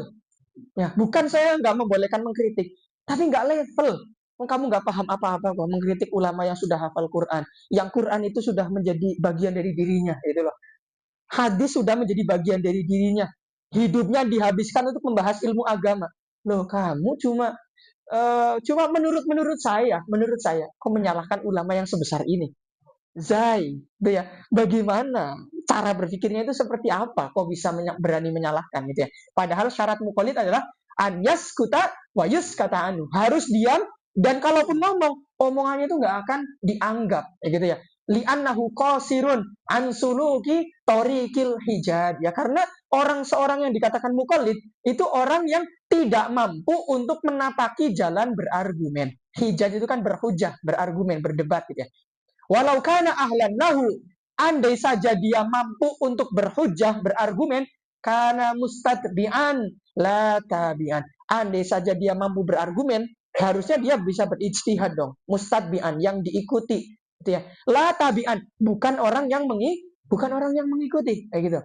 Ya, bukan saya nggak membolehkan mengkritik, tapi nggak level. Kamu nggak paham apa-apa kok mengkritik ulama yang sudah hafal Quran, yang Quran itu sudah menjadi bagian dari dirinya, itu loh. Hadis sudah menjadi bagian dari dirinya. Hidupnya dihabiskan untuk membahas ilmu agama. Loh, kamu cuma menurut saya, kok menyalahkan ulama yang sebesar ini? Zai, itu ya. Bagaimana cara berpikirnya itu seperti apa? Kok bisa berani menyalahkan gitu ya? Padahal syarat mukallid adalah anyas kuta wayus kata anu, harus diam, dan kalaupun ngomong, omongannya itu nggak akan dianggap, ya gitu ya. Li'annahu qasirun an suluki torikil hijab, ya, karena seorang yang dikatakan mukallid itu orang yang tidak mampu untuk menapaki jalan berargumen. Hijab itu kan berhujah, berargumen, berdebat gitu ya. Walau kana ahlan lahu, andai saja dia mampu untuk berhujah, berargumen, karena mustadbi'an la tabi'an. Andai saja dia mampu berargumen, harusnya dia bisa berijtihad dong. Mustadbi'an, yang diikuti, gitu ya. La tabi'an, bukan orang yang mengikuti, kayak gitu.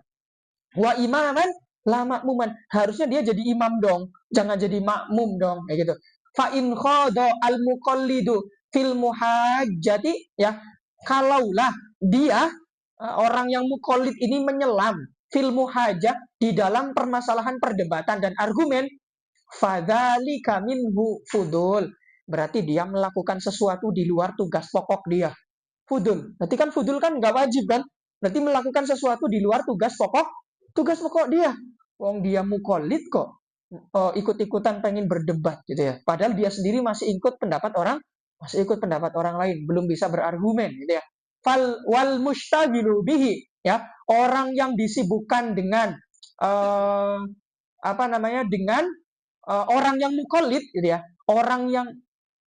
Wa imaman la makmuman, harusnya dia jadi imam dong, jangan jadi makmum dong, kayak gitu. Fa in khada al muqallidu fil muhajjati, ya, kalaulah dia orang yang mukallid ini menyelam fil muhajjah, di dalam permasalahan perdebatan dan argumen, fadzalika minhu fudul, berarti dia melakukan sesuatu di luar tugas pokok dia. Fudul, berarti kan fudul kan nggak wajib kan, berarti melakukan sesuatu di luar tugas pokok dia. Wong dia mukallid kok ikut-ikutan pengen berdebat gitu ya. Padahal dia sendiri masih ikut pendapat orang lain, belum bisa berargumen gitu ya. Wal mustagilu bihi, ya, orang yang disibukkan dengan apa namanya, dengan orang yang mukallid gitu ya. Orang yang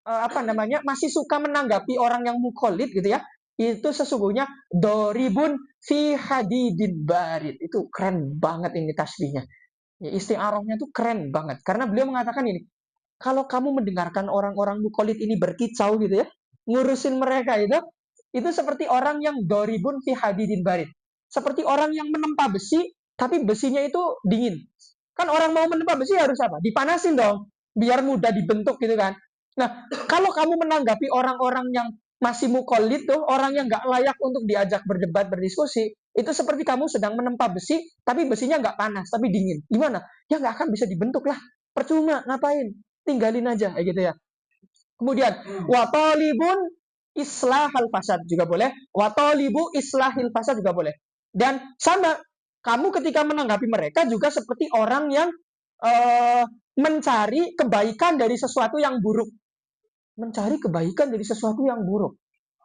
apa namanya, masih suka menanggapi orang yang mukallid gitu ya. Itu sesungguhnya doribun fi hadidin barid. Itu keren banget ini tasbihnya. Ya, isti'arahnya tuh keren banget. Karena beliau mengatakan ini, kalau kamu mendengarkan orang-orang mukallid ini berkicau gitu ya, ngurusin mereka itu seperti orang yang doribun fi hadidin barid. Seperti orang yang menempa besi, tapi besinya itu dingin. Kan orang mau menempa besi harus apa? Dipanasin dong, biar mudah dibentuk gitu kan. Nah, kalau kamu menanggapi orang-orang yang masih mukallid tuh, orang yang nggak layak untuk diajak berdebat, berdiskusi, itu seperti kamu sedang menempa besi, tapi besinya nggak panas, tapi dingin. Gimana? Ya nggak akan bisa dibentuk lah. Percuma, ngapain? Tinggalin aja, kayak gitu ya. Kemudian, watalibun islahal fasad juga boleh. Watalibu islahil fasad juga boleh. Dan sama, kamu ketika menanggapi mereka juga seperti orang yang mencari kebaikan dari sesuatu yang buruk. Mencari kebaikan dari sesuatu yang buruk.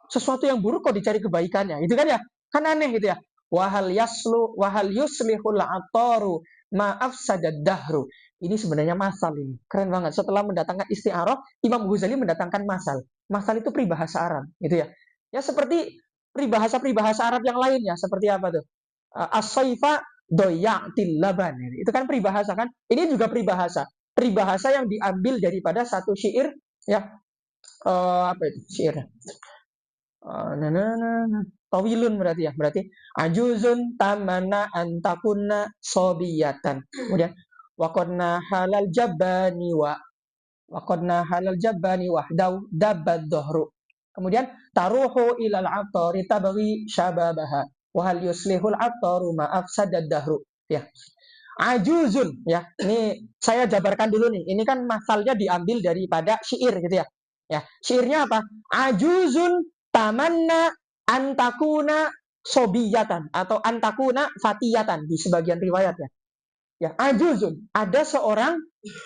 Sesuatu yang buruk kok dicari kebaikannya, itu kan ya? Kan aneh gitu ya. Wahal yuslihul ataru maaf sadad dahru. Ini sebenarnya masal ini. Keren banget. Setelah mendatangkan isti'arah, Imam Ghazali mendatangkan masal. Masal itu peribahasa Arab, gitu ya. Ya seperti peribahasa-peribahasa Arab yang lainnya, seperti apa tuh? As-saifa doya'til laban. Itu kan peribahasa kan? Ini juga peribahasa. Peribahasa yang diambil daripada satu syair ya. Apa itu syair? Tawilun berarti ya. Berarti ajuzun tamana antakuna sobiyatan. Kemudian waqadna halal jabbani wahdau dabbad dohru. Kemudian taruhu ilal atari tabaghi syababaha wa hal yuslihul ataru ma'af sadad dahru. Ya. Ajuzun ya. Ini saya jabarkan dulu nih. Ini kan masalnya diambil daripada syair gitu ya. Ya, syairnya apa? Ajuzun tamanna antakuna sobiyatan atau antakuna fatiyatan di sebagian riwayat ya. Ya, ajuzun, ada seorang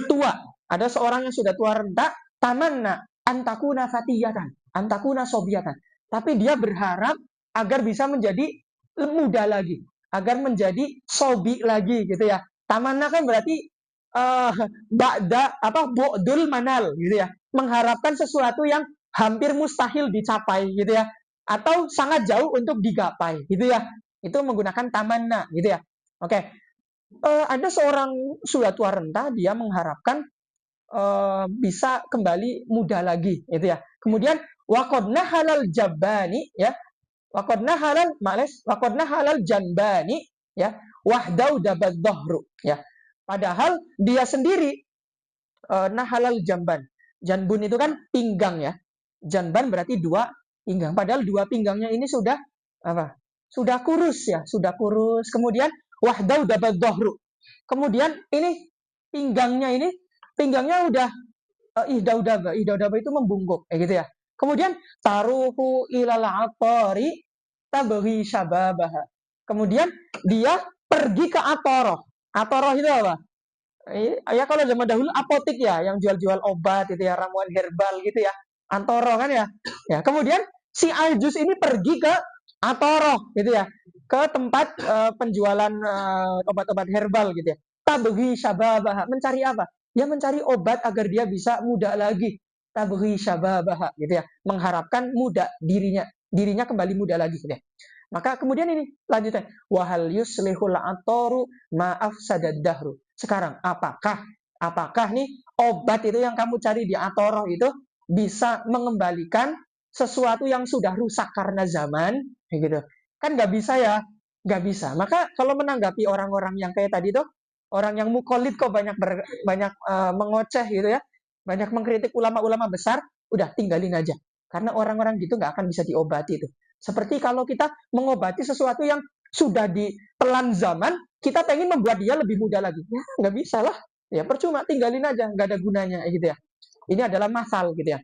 tua, ada seorang yang sudah tua renta, tamanna antakuna fatiyatan, antakuna sobiyatan. Tapi dia berharap agar bisa menjadi muda lagi, agar menjadi sobi lagi gitu ya. Tamanna kan berarti ba'da apa bu'dul manal gitu ya. Mengharapkan sesuatu yang hampir mustahil dicapai gitu ya. Atau sangat jauh untuk digapai gitu ya. Itu menggunakan tamanna gitu ya. Oke. Ada seorang sudah tua renta, dia mengharapkan bisa kembali muda lagi gitu ya. Kemudian waqadna halal jabbani ya. Waqadna halal janbani ya. Wahdau dabad dhahru ya. Padahal dia sendiri nahalal jamban. Janbun itu kan pinggang ya. Janban berarti dua pinggang. Padahal dua pinggangnya ini sudah apa? Sudah kurus ya, sudah kurus. Kemudian wahdau dabad dhahru. Kemudian ini pinggangnya udah ihdaudaba itu membungkuk kayak gitu ya. Kemudian taruhu ilal atari tabghi syababaha. Kemudian dia pergi ke Atoroh. Atoroh itu apa? Ya kalau zaman dahulu apotik ya, yang jual-jual obat itu ya, ramuan herbal gitu ya. Antoro kan ya. Ya, kemudian si Aljus ini pergi ke Atoro gitu ya, ke tempat penjualan obat-obat herbal gitu ya. Tabghi syababah, mencari apa? Ya mencari obat agar dia bisa muda lagi. Tabghi syababah gitu ya, mengharapkan muda dirinya kembali muda lagi gitu ya. Maka kemudian ini lanjutnya, wahal yuslihul atoru maaf sadadahru. Sekarang apakah nih obat itu yang kamu cari di Atoroh itu bisa mengembalikan sesuatu yang sudah rusak karena zaman, gitu? Kan nggak bisa ya, nggak bisa. Maka kalau menanggapi orang-orang yang kayak tadi tuh, orang yang mukallid kok banyak mengoceh gitu ya, banyak mengkritik ulama-ulama besar, udah tinggalin aja. Karena orang-orang gitu nggak akan bisa diobati tuh. Seperti kalau kita mengobati sesuatu yang sudah ditelan zaman, kita pengen membuat dia lebih muda lagi. Ya, nggak bisa lah. Ya percuma, tinggalin aja, nggak ada gunanya gitu ya. Ini adalah masal gitu ya.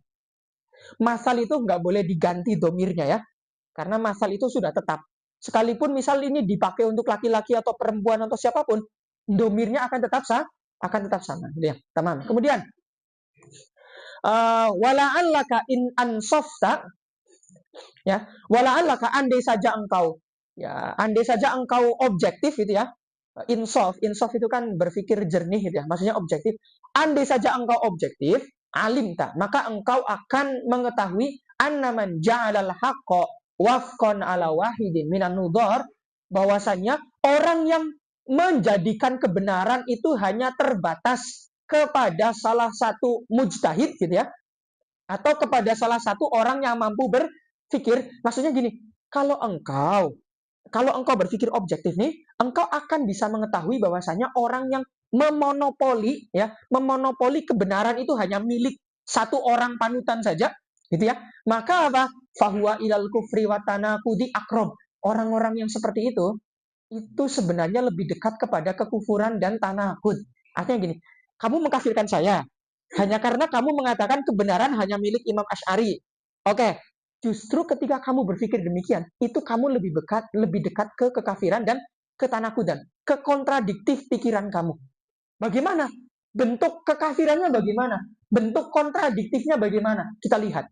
Masal itu nggak boleh diganti domirnya ya. Karena masal itu sudah tetap. Sekalipun misal ini dipakai untuk laki-laki atau perempuan atau siapapun, domirnya akan tetap sama. Gitu ya. Tamam. Kemudian, wala'allaka in ansofta ya, wala'allaka andai saja engkau objektif gitu ya. Insof itu kan berpikir jernih gitu ya, maksudnya objektif. Andai saja engkau objektif, alim tak, maka engkau akan mengetahui annaman ja'alal haqqo wafqan ala wahidin minan nudhar, bahwasanya orang yang menjadikan kebenaran itu hanya terbatas kepada salah satu mujtahid gitu ya, atau kepada salah satu orang yang mampu berpikir. Maksudnya gini, kalau engkau berpikir objektif nih, engkau akan bisa mengetahui bahwasanya orang yang memonopoli kebenaran itu hanya milik satu orang panutan saja, gitu ya. Maka apa? Fahuwa ilal kufri wa tanaqudi akrob. Orang-orang yang seperti itu sebenarnya lebih dekat kepada kekufuran dan tanakud. Artinya gini, kamu mengkafirkan saya hanya karena kamu mengatakan kebenaran hanya milik Imam Asy'ari. Oke, justru ketika kamu berpikir demikian, itu kamu lebih dekat ke kekafiran dan ketanakudan, ke kontradiktif pikiran kamu. Bagaimana? Bentuk kekafirannya bagaimana? Bentuk kontradiktifnya bagaimana? Kita lihat.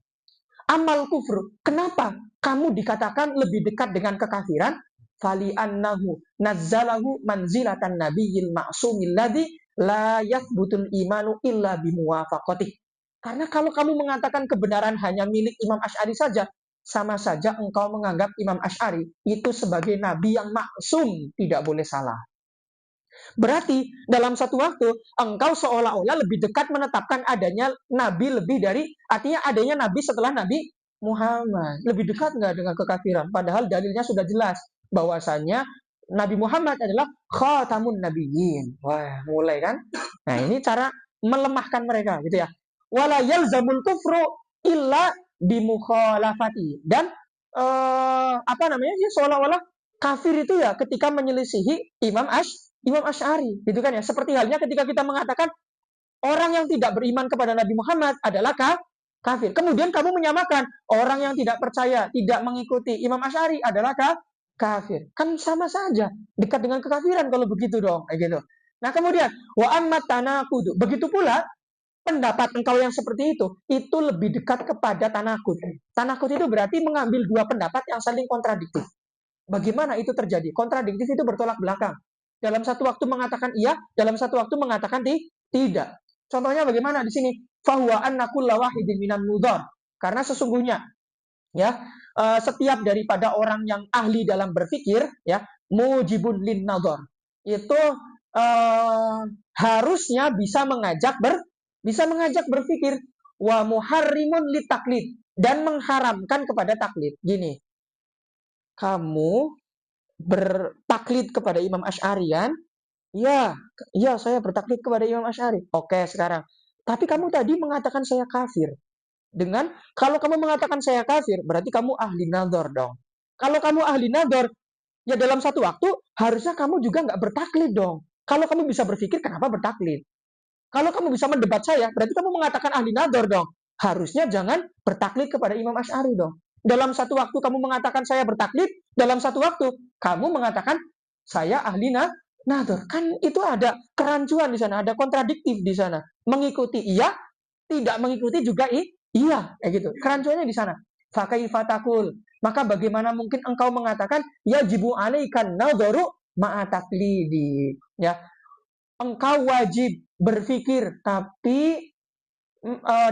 Amal kufur. Kenapa kamu dikatakan lebih dekat dengan kekafiran? Fali annahu nazzalahu manzilatan nabiyil ma'sumil ladzi la yathbutul imanu illa bimuwafaqatih. Karena kalau kamu mengatakan kebenaran hanya milik Imam Asy'ari saja, sama saja engkau menganggap Imam Asy'ari itu sebagai nabi yang maksum, tidak boleh salah. Berarti dalam satu waktu engkau seolah-olah lebih dekat menetapkan adanya nabi lebih dari, artinya adanya nabi setelah Nabi Muhammad. Lebih dekat nggak dengan kekafiran? Padahal dalilnya sudah jelas bahwasanya Nabi Muhammad adalah khatamun nabiyyin. Wah, mulai kan? Nah, ini cara melemahkan mereka gitu ya. Wala yalzamul kufru illa bimukhalafati. Dan apa namanya? Ya, seolah-olah kafir itu ya ketika menyelisihi Imam Asy'ari, gitu kan ya. Seperti halnya ketika kita mengatakan orang yang tidak beriman kepada Nabi Muhammad adalah kafir. Kemudian kamu menyamakan orang yang tidak percaya, tidak mengikuti Imam Asy'ari adalah kafir. Kan sama saja, dekat dengan kekafiran kalau begitu dong, kayak gitu. Nah, kemudian wa ammat tanakudu. Begitu pula pendapat engkau yang seperti itu lebih dekat kepada tanakud. Tanakud itu berarti mengambil dua pendapat yang saling kontradiktif. Bagaimana itu terjadi? Kontradiktif itu bertolak belakang. Dalam satu waktu mengatakan iya, dalam satu waktu mengatakan tidak. Contohnya bagaimana di sini? Fahuwa anna kulla wahidin minan mudhar. Karena sesungguhnya ya, setiap daripada orang yang ahli dalam berpikir ya, mujibun lin nadhar. Itu harusnya bisa mengajak berpikir, wa muharrimun litaklid, dan mengharamkan kepada taklid. Gini, kamu bertaklid kepada Imam Asy'arian? Ya, ya saya bertaklid kepada Imam Asy'ari. Oke, sekarang. Tapi kamu tadi mengatakan saya kafir. Kalau kamu mengatakan saya kafir, berarti kamu ahli nadhar dong. Kalau kamu ahli nadhar, ya dalam satu waktu harusnya kamu juga nggak bertaklid dong. Kalau kamu bisa berpikir, kenapa bertaklid? Kalau kamu bisa mendebat saya, berarti kamu mengatakan ahli nadhar dong. Harusnya jangan bertaklid kepada Imam Asy'ari dong. Dalam satu waktu kamu mengatakan saya bertaklid, dalam satu waktu kamu mengatakan saya ahli nadhar. Kan itu ada kerancuan di sana, ada kontradiktif di sana. Mengikuti iya, tidak mengikuti juga iya, kayak gitu. Kerancuannya di sana. Fakaifatakul. Maka bagaimana mungkin engkau mengatakan yajibu alaikan nadharu ma'ataklidi. Ya, engkau wajib berpikir, tapi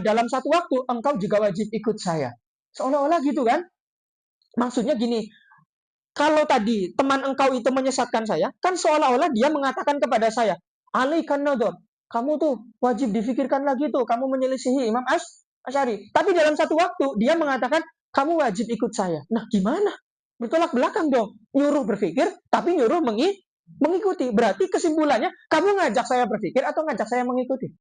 dalam satu waktu engkau juga wajib ikut saya. Seolah-olah gitu kan? Maksudnya gini, kalau tadi teman engkau itu menyesatkan saya, kan seolah-olah dia mengatakan kepada saya, alaikan nadhar, kamu tuh wajib difikirkan lagi tuh, kamu menyelisihi Imam Asy'ari. Tapi dalam satu waktu dia mengatakan, kamu wajib ikut saya. Nah, gimana? Bertolak belakang dong. Nyuruh berpikir, tapi nyuruh mengikuti. Berarti kesimpulannya, kamu ngajak saya berpikir atau ngajak saya mengikuti?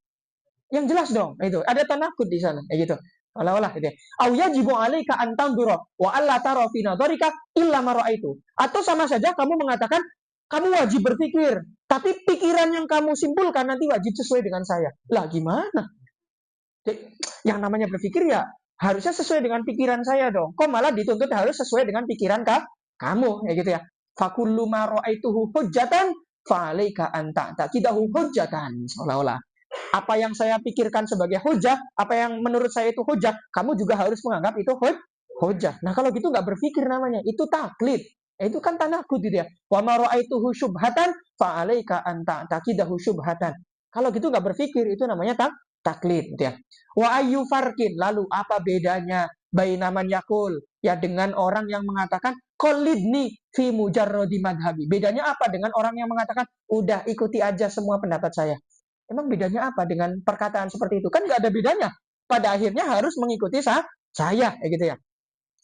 Yang jelas dong, itu ada tanakud di sana, kayak gitu. Olah-olah gitu. Au yajibu 'alaika an tanzura wa alla tara fi nadharika illa ma ra'aitu. Atau sama saja kamu mengatakan kamu wajib berpikir, tapi pikiran yang kamu simpulkan nanti wajib sesuai dengan saya. Lah gimana? Yang namanya berpikir ya harusnya sesuai dengan pikiran saya dong. Kok malah dituntut harus sesuai dengan pikiran kamu, kayak gitu ya. Fakullu ma ra'aituhu hujjatan fa 'alaika an ta'taqidahu hujjatan. Seolah-olah apa yang saya pikirkan sebagai hujah, apa yang menurut saya itu hujah, kamu juga harus menganggap itu hujah. Nah, kalau gitu nggak berpikir namanya, itu taklid. Itu kan tanakud gitu ya. Wa ma ra'aituhu syubhatan fa 'alaika an ta'taqidahu syubhatan. Kalau gitu nggak berpikir, itu namanya taklid gitu ya. Wa ayyu farqin, lalu apa bedanya baina man yaqul, ya dengan orang yang mengatakan qallidni fi mujarradi madhabi. Bedanya apa dengan orang yang mengatakan udah ikuti aja semua pendapat saya? Emang bedanya apa dengan perkataan seperti itu? Kan nggak ada bedanya. Pada akhirnya harus mengikuti saya, gitu ya.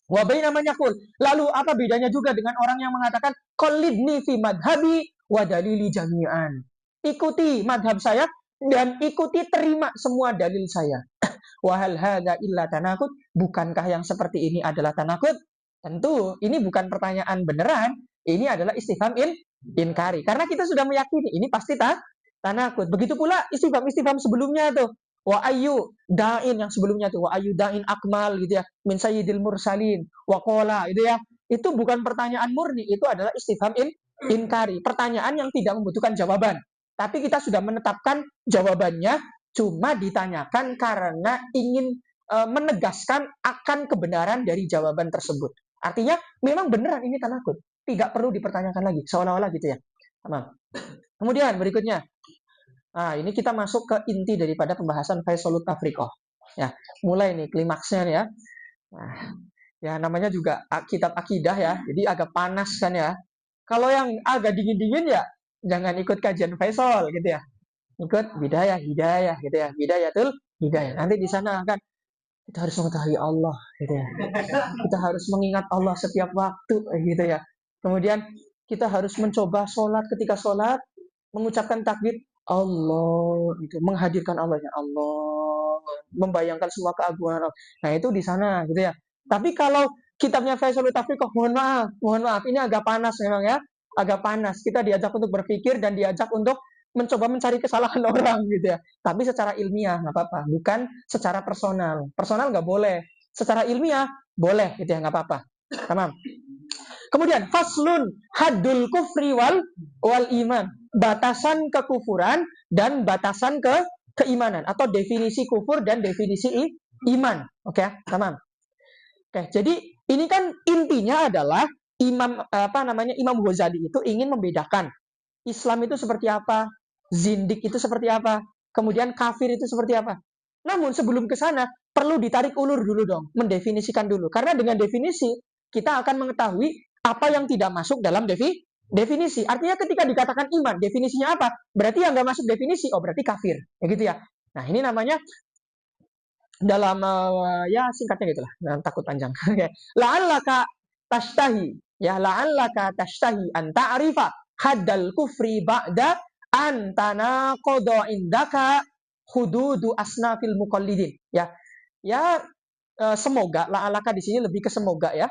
Wabai namanya kul. Lalu apa bedanya juga dengan orang yang mengatakan qallidni fi madhabi wa dalili jami'an. Ikuti madhab saya dan ikuti terima semua dalil saya. Wahal hadza illa tanakut. Bukankah yang seperti ini adalah tanakut? Tentu ini bukan pertanyaan beneran. Ini adalah istifham inkari. Karena kita sudah meyakini ini pasti tanakut. Begitu pula istifham-istifham sebelumnya tuh. Wa ayu da'in yang sebelumnya tuh. Wa ayu da'in akmal gitu ya. Min sayyidil mursalin. Wa qala gitu ya. Itu bukan pertanyaan murni. Itu adalah istifham inkari. Pertanyaan yang tidak membutuhkan jawaban. Tapi kita sudah menetapkan jawabannya. Cuma ditanyakan karena ingin menegaskan akan kebenaran dari jawaban tersebut. Artinya memang beneran ini tanakut. Tidak perlu dipertanyakan lagi. Seolah-olah gitu ya. Kemudian berikutnya. Nah, ini kita masuk ke inti daripada pembahasan Faisalut Afriqah. Ya, mulai nih klimaksnya nih ya. Nah, ya namanya juga kitab akidah ya. Jadi agak panas kan ya. Kalau yang agak dingin-dingin ya jangan ikut kajian Faisal gitu ya. Ikut hidayah gitu ya. Bidayatul hidayah. Nanti di sana akan kita harus mengetahui Allah gitu ya. Kita harus mengingat Allah setiap waktu gitu ya. Kemudian kita harus mencoba sholat ketika sholat mengucapkan takbir Allah itu menghadirkan Allahnya Allah membayangkan semua keagungan Allah. Nah itu di sana gitu ya. Tapi kalau kitabnya Faisalut Afriqah mohon maaf ini agak panas memang ya, agak panas. Kita diajak untuk berpikir dan diajak untuk mencoba mencari kesalahan orang gitu ya. Tapi secara ilmiah nggak apa-apa, bukan secara personal. Personal nggak boleh. Secara ilmiah boleh gitu ya nggak apa-apa. Tamam. Kemudian faslun haddul kufri wal iman. Batasan kekufuran dan batasan keimanan atau definisi kufur dan definisi iman. Oke, tamam. Oke, jadi ini kan intinya adalah Imam Ghazali itu ingin membedakan Islam itu seperti apa, zindik itu seperti apa, kemudian kafir itu seperti apa. Namun sebelum ke sana perlu ditarik ulur dulu dong, mendefinisikan dulu. Karena dengan definisi kita akan mengetahui apa yang tidak masuk dalam definisi. Artinya ketika dikatakan iman, definisinya apa? Berarti yang nggak masuk definisi, oh berarti kafir. Ya gitu ya. Nah ini namanya dalam ya singkatnya gitulah, takut panjang. La'allaka tashtahi, ya la'allaka tashtahi an ta'rifa haddal kufri ba'da an tanaqada indaka hududu asnafil muqallidin. Ya semoga la'allaka di sini lebih ke semoga ya.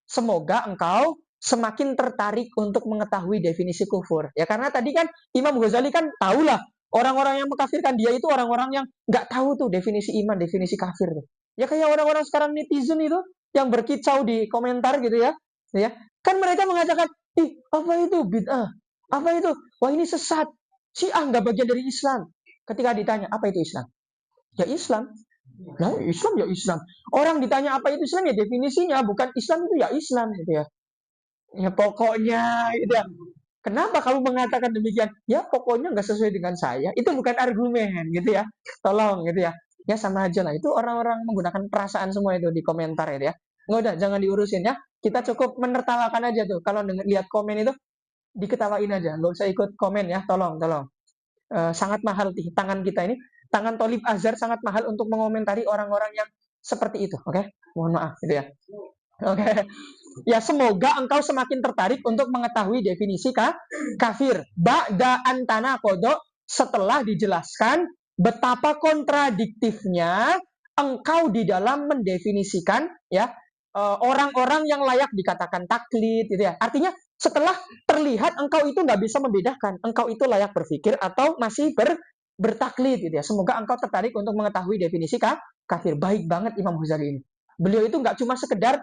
Semoga engkau semakin tertarik untuk mengetahui definisi kufur. Ya karena tadi kan Imam Ghazali kan tahulah orang-orang yang mengkafirkan dia itu orang-orang yang nggak tahu tuh definisi iman, definisi kafir tuh. Ya kayak orang-orang sekarang netizen itu yang berkicau di komentar gitu ya. Ya. Kan mereka mengatakan, "Ih, apa itu bid'ah? Apa itu? Wah, ini sesat. Syiah nggak bagian dari Islam." Ketika ditanya, "Apa itu Islam?" Ya Islam. Nah, Islam ya Islam. Orang ditanya apa itu Islam ya definisinya, bukan Islam itu ya Islam gitu ya. Ya pokoknya gitu ya. Kenapa kamu mengatakan demikian? Ya pokoknya nggak sesuai dengan saya. Itu bukan argumen gitu ya. Tolong gitu ya. Ya sama aja lah. Itu orang-orang menggunakan perasaan semua itu di komentar itu ya. Nggak udah, jangan diurusin ya. Kita cukup menertawakan aja tuh. Kalau lihat komen itu, diketawain aja. Nggak usah ikut komen ya. Tolong. Sangat mahal di tangan kita ini. Tangan Tolib Azhar sangat mahal untuk mengomentari orang-orang yang seperti itu. Oke? Mohon maaf gitu ya. Oke. Ya semoga engkau semakin tertarik untuk mengetahui definisi kafir. Ba'da antana kodok setelah dijelaskan betapa kontradiktifnya engkau di dalam mendefinisikan ya orang-orang yang layak dikatakan taklid gitu ya. Artinya setelah terlihat engkau itu nggak bisa membedakan engkau itu layak berpikir atau masih bertaklid gitu ya. Semoga engkau tertarik untuk mengetahui definisi kafir. Baik banget Imam Ghazali ini. Beliau itu nggak cuma sekedar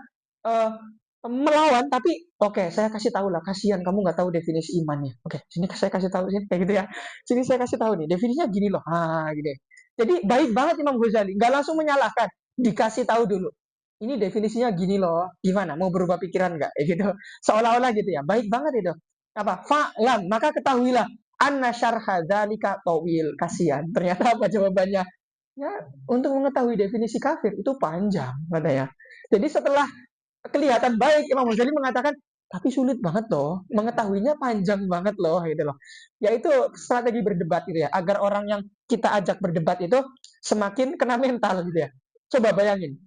melawan, tapi oke, saya kasih tahu lah, kasihan kamu nggak tahu definisi imannya. Oke, sini saya kasih tahu sini kayak gitu ya. Sini saya kasih tahu nih, definisinya gini loh. Gini. Jadi baik banget Imam Ghazali, nggak langsung menyalahkan, dikasih tahu dulu. Ini definisinya gini loh, gimana? Mau berubah pikiran nggak? Gitu. Seolah-olah gitu ya. Baik banget itu. Apa? Fa'lam, maka ketahuilah anna syarha dzalika tawil. Kasihan. Ternyata apa jawabannya? Ya, untuk mengetahui definisi kafir itu panjang katanya. Jadi setelah kelihatan baik Imam Ghazali mengatakan tapi sulit banget loh, mengetahuinya panjang banget loh gitu loh. Yaitu strategi berdebat gitu ya, agar orang yang kita ajak berdebat itu semakin kena mental gitu ya. Coba bayangin,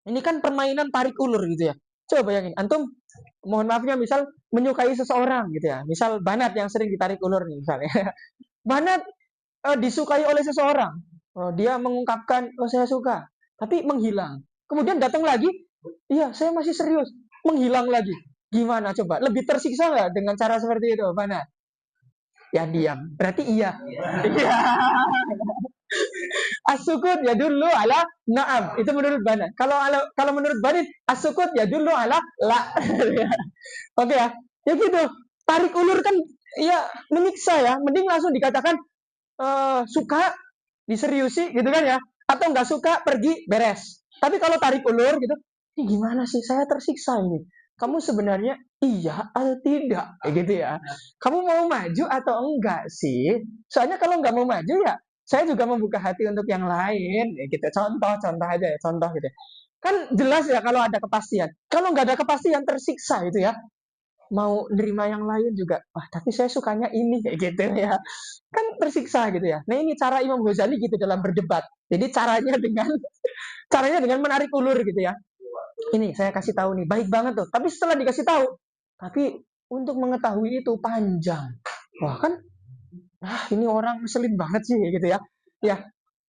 ini kan permainan tarik ulur gitu ya. Coba bayangin, antum mohon maafnya misal menyukai seseorang gitu ya. Misal Banat yang sering ditarik ulur nih misalnya. Banat disukai oleh seseorang. Dia mengungkapkan, oh saya suka, tapi menghilang. Kemudian datang lagi, iya saya masih serius, menghilang lagi. Gimana coba? Lebih tersiksa nggak dengan cara seperti itu, Banat? Ya diam. Berarti iya. Iya. As-sukut ya dulu ala na'am. Itu menurut Banat. Kalau menurut Banat, as-sukut ya dulu ala la. Oke ya. Ya gitu. Tarik ulur kan ya menyiksa ya. Mending langsung dikatakan suka diseriusi gitu kan ya, atau nggak suka pergi beres. Tapi kalau tarik ulur gitu, ini gimana sih, saya tersiksa ini, kamu sebenarnya iya atau tidak gitu ya, kamu mau maju atau enggak sih, soalnya kalau nggak mau maju ya saya juga membuka hati untuk yang lain ya gitu. Contoh aja ya, contoh gitu ya. Kan jelas ya kalau ada kepastian, kalau nggak ada kepastian tersiksa itu ya, mau nerima yang lain juga, wah tapi saya sukanya ini kayak gitu ya, kan tersiksa gitu ya. Nah ini cara Imam Ghazali gitu dalam berdebat. Jadi caranya dengan menarik ulur gitu ya. Ini saya kasih tahu nih, baik banget tuh. Tapi setelah dikasih tahu, tapi untuk mengetahui itu panjang. Wah kan, ini orang ngeselin banget sih gitu ya. Ya,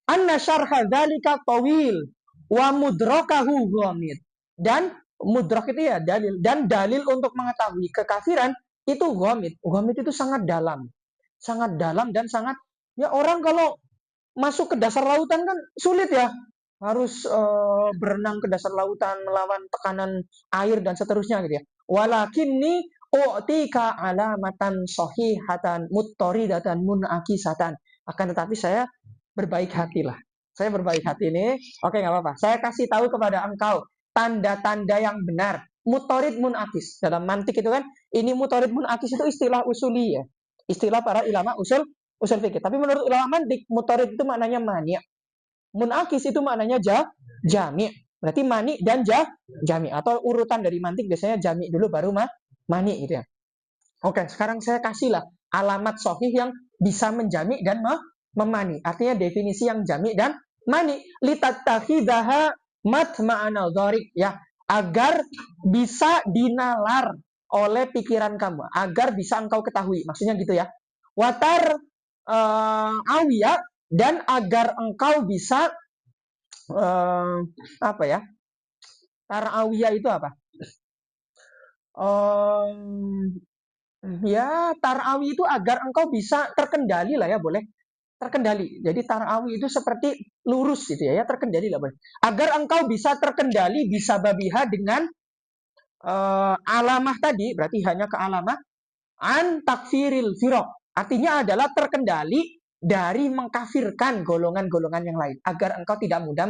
anna syarha dzalika tawil wa mudrakahu ghamid. Dan mudrak itu ya dalil, dan dalil untuk mengetahui kekafiran itu ghamid. Ghamid itu sangat dalam. Sangat dalam dan sangat, ya orang kalau masuk ke dasar lautan kan sulit ya, harus berenang ke dasar lautan melawan tekanan air dan seterusnya gitu ya. Walakinni u'tika alamatan sahihatan muttaridatan munakisatan. Akan tetapi saya berbaik hati lah. Saya berbaik hati nih. Oke, nggak apa-apa. Saya kasih tahu kepada engkau tanda-tanda yang benar. Mutorid munakis. Dalam mantik itu kan, ini mutorid munakis itu istilah usuli ya. Istilah para ulama usul fikih. Tapi menurut ulama mantik, mutorid itu maknanya mani. Munakis itu maknanya jami. Berarti mani dan jami. Atau urutan dari mantik biasanya jami dulu baru mani gitu ya. Oke, sekarang saya kasihlah alamat sahih yang bisa menjami dan memani. Artinya definisi yang jami dan mani. Litattakhidaha matma'ana dhari. Ya, agar bisa dinalar oleh pikiran kamu. Agar bisa engkau ketahui. Maksudnya gitu ya. Watar awiyah, dan agar engkau bisa apa ya? Tarawiyah itu apa? Ya, tarawi itu agar engkau bisa terkendali lah ya, boleh terkendali. Jadi tarawi itu seperti lurus gitu ya, terkendali lah boleh. Agar engkau bisa terkendali, bisa babiha dengan alamah tadi, berarti hanya ke alamah an takfiril firok. Artinya adalah terkendali dari mengkafirkan golongan-golongan yang lain, agar engkau tidak mudah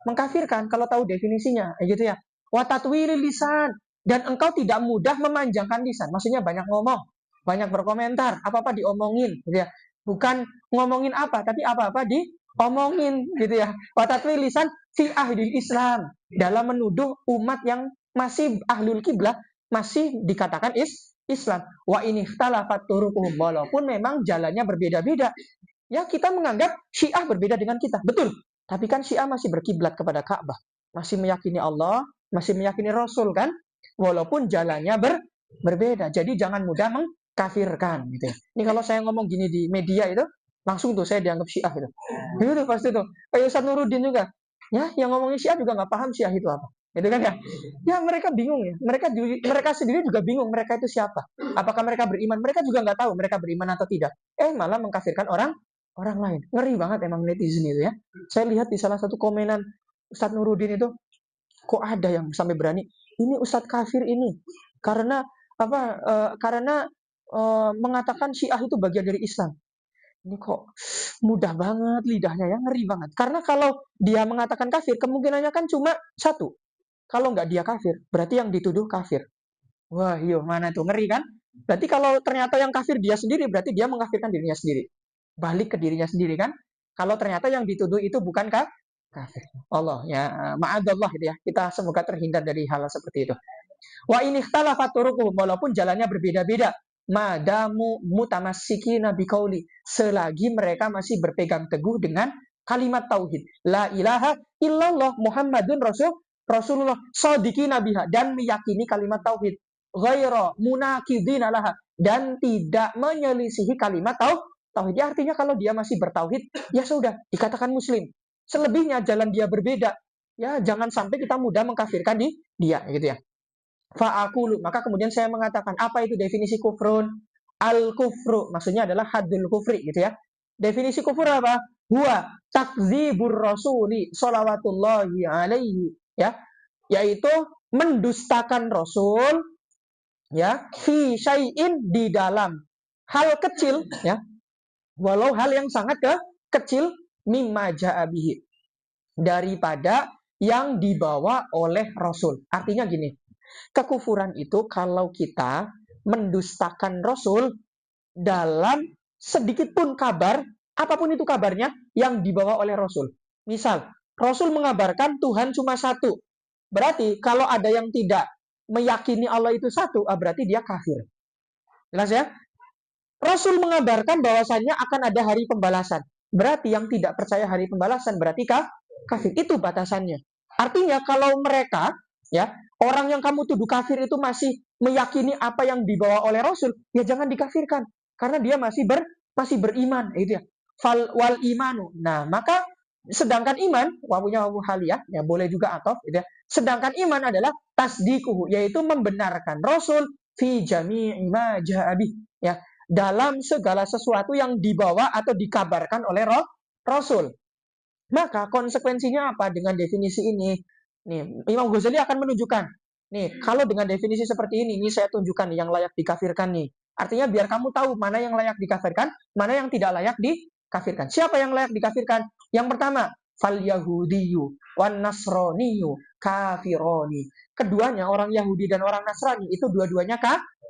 mengkafirkan kalau tahu definisinya, gitu ya. Watatwilil lisan, dan engkau tidak mudah memanjangkan lisan. Maksudnya banyak ngomong, banyak berkomentar, apa-apa diomongin, gitu ya. Bukan ngomongin apa, tapi apa-apa diomongin, gitu ya. Watatwilil lisan fi ahlil Islam, dalam menuduh umat yang masih ahlul kiblah, masih dikatakan Islam. Wa ini ikhtalafat turuquhum, walaupun memang jalannya berbeda-beda. Ya kita menganggap Syiah berbeda dengan kita, betul. Tapi kan Syiah masih berkiblat kepada Ka'bah, masih meyakini Allah, masih meyakini Rasul kan, walaupun jalannya berbeda. Jadi jangan mudah mengkafirkan gitu ya. Ini kalau saya ngomong gini di media itu, langsung tuh saya dianggap Syiah itu. Itu pasti tuh. Kayak Ustaz Nuruddin juga. Ya, yang ngomongin Syiah juga nggak paham Syiah itu apa. Gitu kan ya? Ya mereka bingung ya. Mereka sendiri juga bingung mereka itu siapa. Apakah mereka beriman? Mereka juga nggak tahu mereka beriman atau tidak. Malah mengkafirkan orang lain. Ngeri banget emang netizen itu ya. Saya lihat di salah satu komenan Ustadz Nuruddin itu, kok ada yang sampai berani, ini Ustadz kafir ini karena apa? Karena mengatakan Syiah itu bagian dari Islam. Ini kok mudah banget lidahnya ya, ngeri banget. Karena kalau dia mengatakan kafir, kemungkinannya kan cuma satu. Kalau nggak dia kafir, berarti yang dituduh kafir. Wah, iya mana tuh, ngeri kan? Berarti kalau ternyata yang kafir dia sendiri, berarti dia mengkafirkan dirinya sendiri. Balik ke dirinya sendiri kan? Kalau ternyata yang dituduh itu bukan kafir. Allah ya, ma'adallah gitu ya. Kita semoga terhindar dari hal seperti itu. Wa in ikhtalafat turuquhum, walaupun jalannya berbeda-beda, madamu mutamassikina biqauli, selagi mereka masih berpegang teguh dengan kalimat tauhid, la ilaha illallah Muhammadun Rasulullah shadiqina biha, dan meyakini kalimat tauhid, ghaira munaqidina laha, dan tidak menyelisihi kalimat tauhid. Ya, artinya kalau dia masih bertauhid, ya sudah dikatakan muslim. Selebihnya jalan dia berbeda, ya jangan sampai kita mudah mengkafirkan dia, gitu ya. Fa'akulu, maka kemudian saya mengatakan, apa itu definisi kufrun? Al-kufru, maksudnya adalah haddul kufri, gitu ya. Definisi kufur apa? Huwa takdzibur rasuli sholawatullahi alaihi, ya, yaitu mendustakan rasul, ya, fi syai'in, di dalam hal kecil, ya, walau hal yang sangat kecil, mimma ja'abihi, daripada yang dibawa oleh rasul. Artinya gini, kekufuran itu kalau kita mendustakan Rasul dalam sedikit pun kabar, apapun itu kabarnya, yang dibawa oleh Rasul. Misal, Rasul mengabarkan Tuhan cuma satu. Berarti kalau ada yang tidak meyakini Allah itu satu, berarti dia kafir. Jelas ya? Rasul mengabarkan bahwasannya akan ada hari pembalasan. Berarti yang tidak percaya hari pembalasan berarti kafir. Itu batasannya. Artinya kalau mereka, ya, orang yang kamu tuduh kafir itu masih meyakini apa yang dibawa oleh Rasul, ya jangan dikafirkan karena dia masih beriman, gitu ya. Wal imanu. Nah, maka sedangkan iman, wawunya wawu haliyah, ya boleh juga atof, gitu ya. Sedangkan iman adalah tasdikuhu, yaitu membenarkan Rasul fi jami'i ma ja'abi, ya, dalam segala sesuatu yang dibawa atau dikabarkan oleh Rasul. Maka konsekuensinya apa dengan definisi ini? Nih, Imam Ghazali akan menunjukkan. Nih, kalau dengan definisi seperti ini saya tunjukkan nih yang layak dikafirkan nih. Artinya biar kamu tahu mana yang layak dikafirkan, mana yang tidak layak dikafirkan. Siapa yang layak dikafirkan? Yang pertama, fal yahudiyu wan nasroniyu kafironi. Keduanya, orang Yahudi dan orang Nasrani, itu dua-duanya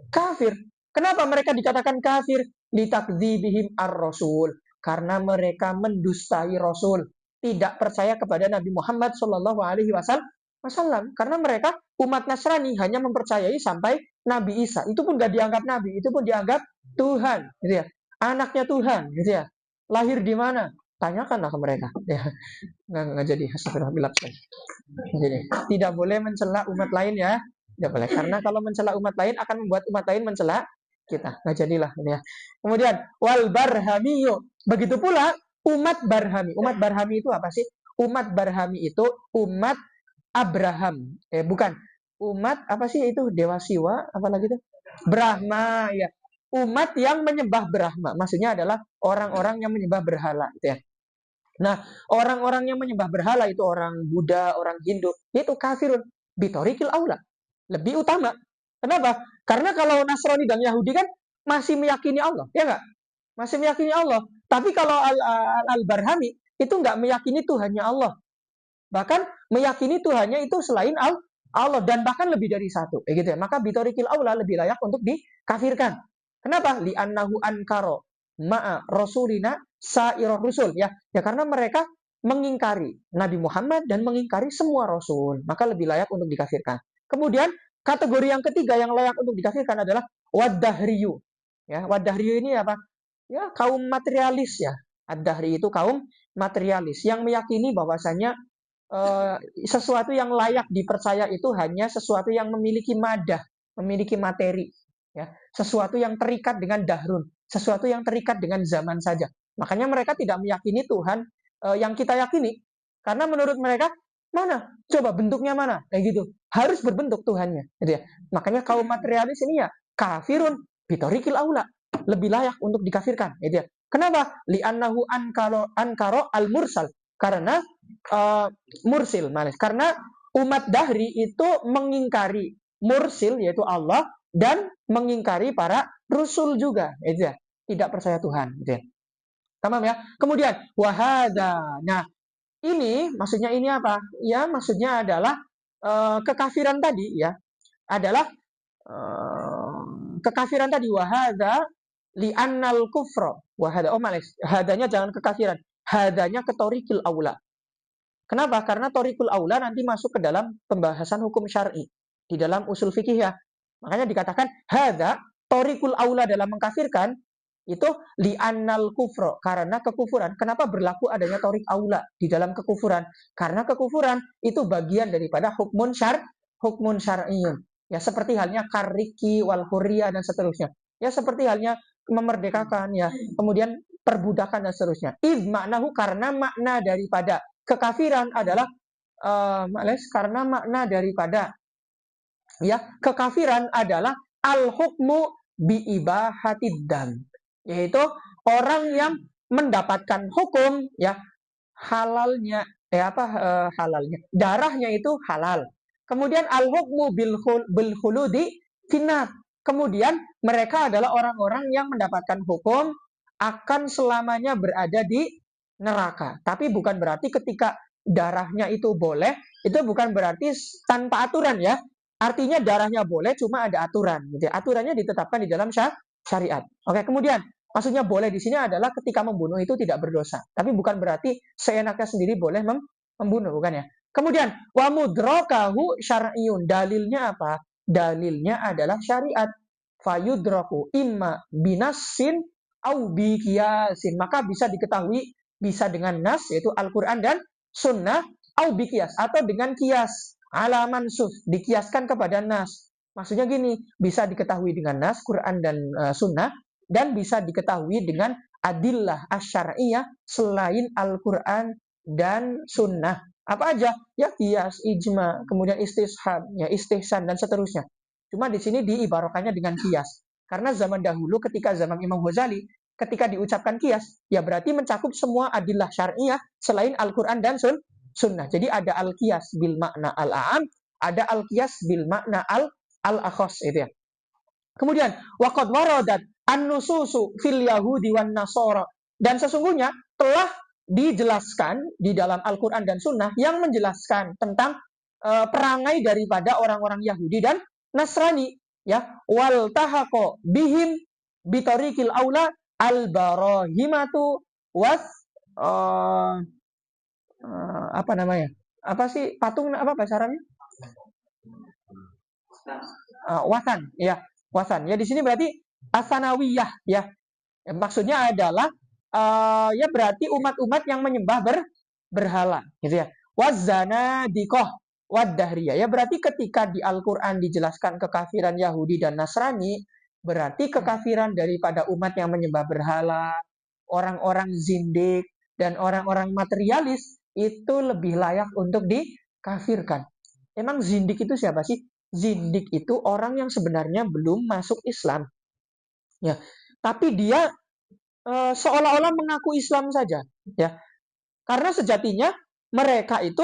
kafir. Kenapa mereka dikatakan kafir? Litakdzibihim ar-rasul. Karena mereka mendustai Rasul, tidak percaya kepada Nabi Muhammad Shallallahu Alaihi Wasallam, karena mereka umat Nasrani hanya mempercayai sampai Nabi Isa, itu pun gak dianggap Nabi, itu pun dianggap Tuhan, gitu ya, anaknya Tuhan, gitu ya, lahir di mana? Tanyakanlah ke mereka, ya, nggak jadi. Jadi tidak boleh mencela umat lain, ya, tidak boleh, karena kalau mencela umat lain akan membuat umat lain mencela kita, nggak jadilah, ya. Kemudian wal barhamiyu, begitu pula umat Barhami. Umat Barhami itu apa sih? Umat Barhami itu umat Abraham. Bukan. Umat apa sih itu? Dewa Siwa, apa lagi itu? Brahma, ya. Umat yang menyembah Brahma. Maksudnya adalah orang-orang yang menyembah berhala, gitu ya. Nah, orang-orang yang menyembah berhala itu orang Buddha, orang Hindu, itu kafirun bitorikil aula. Lebih utama. Kenapa? Karena kalau Nasrani dan Yahudi kan masih meyakini Allah, ya nggak? Masih meyakini Allah. Tapi kalau Al-Barhami itu nggak meyakini Tuhannya Allah. Bahkan meyakini Tuhannya itu selain Allah, dan bahkan lebih dari satu. Gitu ya. Maka bitorikil aula lebih layak untuk dikafirkan. Kenapa? Li'annahu ankaro ma'a rasulina sa'iroh rusul. Ya, karena mereka mengingkari Nabi Muhammad dan mengingkari semua rasul. Maka lebih layak untuk dikafirkan. Kemudian kategori yang ketiga yang layak untuk dikafirkan adalah wadahriyu. Ya, wadahriyu ini apa? Ya, kaum materialis, ya. Ad-Dahri itu kaum materialis yang meyakini bahwasanya sesuatu yang layak dipercaya itu hanya sesuatu yang memiliki madah, memiliki materi, ya. Sesuatu yang terikat dengan dahrun, sesuatu yang terikat dengan zaman saja. Makanya mereka tidak meyakini Tuhan yang kita yakini, karena menurut mereka mana? Coba bentuknya mana? Kayak gitu. Harus berbentuk Tuhannya, gitu ya. Makanya kaum materialis ini ya kafirun bitorikil aula, lebih layak untuk dikafirkan, gitu ya. Kenapa? Li'annahu ankaro al-mursal. Karena mursil, manis. Karena umat Dahri itu mengingkari mursil, yaitu Allah, dan mengingkari para rasul juga, gitu ya. Tidak percaya Tuhan, gitu ya. Tamam ya. Kemudian wahada. Nah, ini maksudnya ini apa? Ya, maksudnya adalah kekafiran tadi, ya. Adalah kekafiran tadi, wahada li'annal kufra. Wahada, malis. Hadanya jangan kekafiran. Hadanya ketorikil aula. Kenapa? Karena torikul aula nanti masuk ke dalam pembahasan hukum syar'i di dalam usul fikih ya. Makanya dikatakan hadza thoriqul aula dalam mengkafirkan itu li'annal kufro, karena kekufuran. Kenapa berlaku adanya torik aula di dalam kekufuran? Karena kekufuran itu bagian daripada hukmun syar'iyun. Ya seperti halnya kariki wal hurriyah dan seterusnya. Ya seperti halnya memerdekakan ya, kemudian perbudakan dan seterusnya. Id maknahu, karena makna daripada kekafiran adalah karena makna daripada ya kekafiran adalah al hukmu bi ibahatid dam, yaitu orang yang mendapatkan hukum ya halalnya halalnya darahnya itu halal, kemudian al hukmu bil khuludi finnar, kemudian mereka adalah orang-orang yang mendapatkan hukum akan selamanya berada di neraka. Tapi bukan berarti ketika darahnya itu boleh, itu bukan berarti tanpa aturan ya. Artinya darahnya boleh, cuma ada aturan. Gitu ya. Aturannya ditetapkan di dalam syariat. Oke, kemudian maksudnya boleh di sini adalah ketika membunuh itu tidak berdosa. Tapi bukan berarti seenaknya sendiri boleh membunuh, bukan ya. Kemudian wa mudrakahu syar'iyun. Dalilnya apa? Dalilnya adalah syariat. Fayudraku imma binassin au bi kiyasin. Maka bisa diketahui bisa dengan nas yaitu Al-Qur'an dan sunnah, au bi kiyas atau dengan kias ala mansuf, dikiaskan kepada nas. Maksudnya gini, bisa diketahui dengan nas Quran dan sunnah, dan bisa diketahui dengan adillah asyariyah selain Al-Quran dan sunnah. Apa aja? Ya kias, ijma, kemudian istishab, ya istihsan dan seterusnya. Cuma di sini diibarokannya dengan kias. Karena zaman dahulu ketika zaman Imam Ghazali, ketika diucapkan kias, ya berarti mencakup semua adillah syariah selain Al-Quran dan sunnah. Jadi ada al-qiyas bil makna al-a'am, ada al-qiyas bil makna al-akhos itu ya. Kemudian waqad waradat an-nususu fil yahudi wan nasara, dan sesungguhnya telah dijelaskan di dalam Al-Qur'an dan sunnah yang menjelaskan tentang perangai daripada orang-orang Yahudi dan Nasrani ya, wal tahaqo bihim bitariqil aula al-barahimatu was apa namanya? Apa sih patung apa bahasa Arabnya? Wasan, ya, wasan. Ya di sini berarti asanawiyah ya. Maksudnya adalah ya berarti umat-umat yang menyembah berhala gitu ya. Wazana dikoh wadahriyah. Ya berarti ketika di Al-Qur'an dijelaskan kekafiran Yahudi dan Nasrani, berarti kekafiran daripada umat yang menyembah berhala, orang-orang zindik dan orang-orang materialis itu lebih layak untuk dikafirkan. Emang zindik itu siapa sih? Zindik itu orang yang sebenarnya belum masuk Islam. Ya, tapi dia seolah-olah mengaku Islam saja, ya. Karena sejatinya mereka itu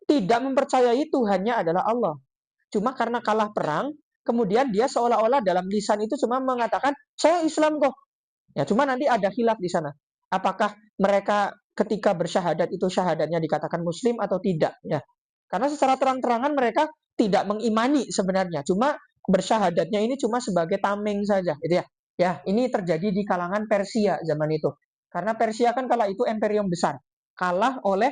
tidak mempercayai Tuhannya adalah Allah. Cuma karena kalah perang, kemudian dia seolah-olah dalam lisan itu cuma mengatakan saya Islam kok. Ya, cuma nanti ada khilaf di sana. Apakah mereka ketika bersyahadat itu syahadatnya dikatakan muslim atau tidak, ya. Karena secara terang-terangan mereka tidak mengimani sebenarnya. Cuma bersyahadatnya ini cuma sebagai tameng saja, gitu ya. Ya, ini terjadi di kalangan Persia zaman itu. Karena Persia kan kala itu imperium besar. Kalah oleh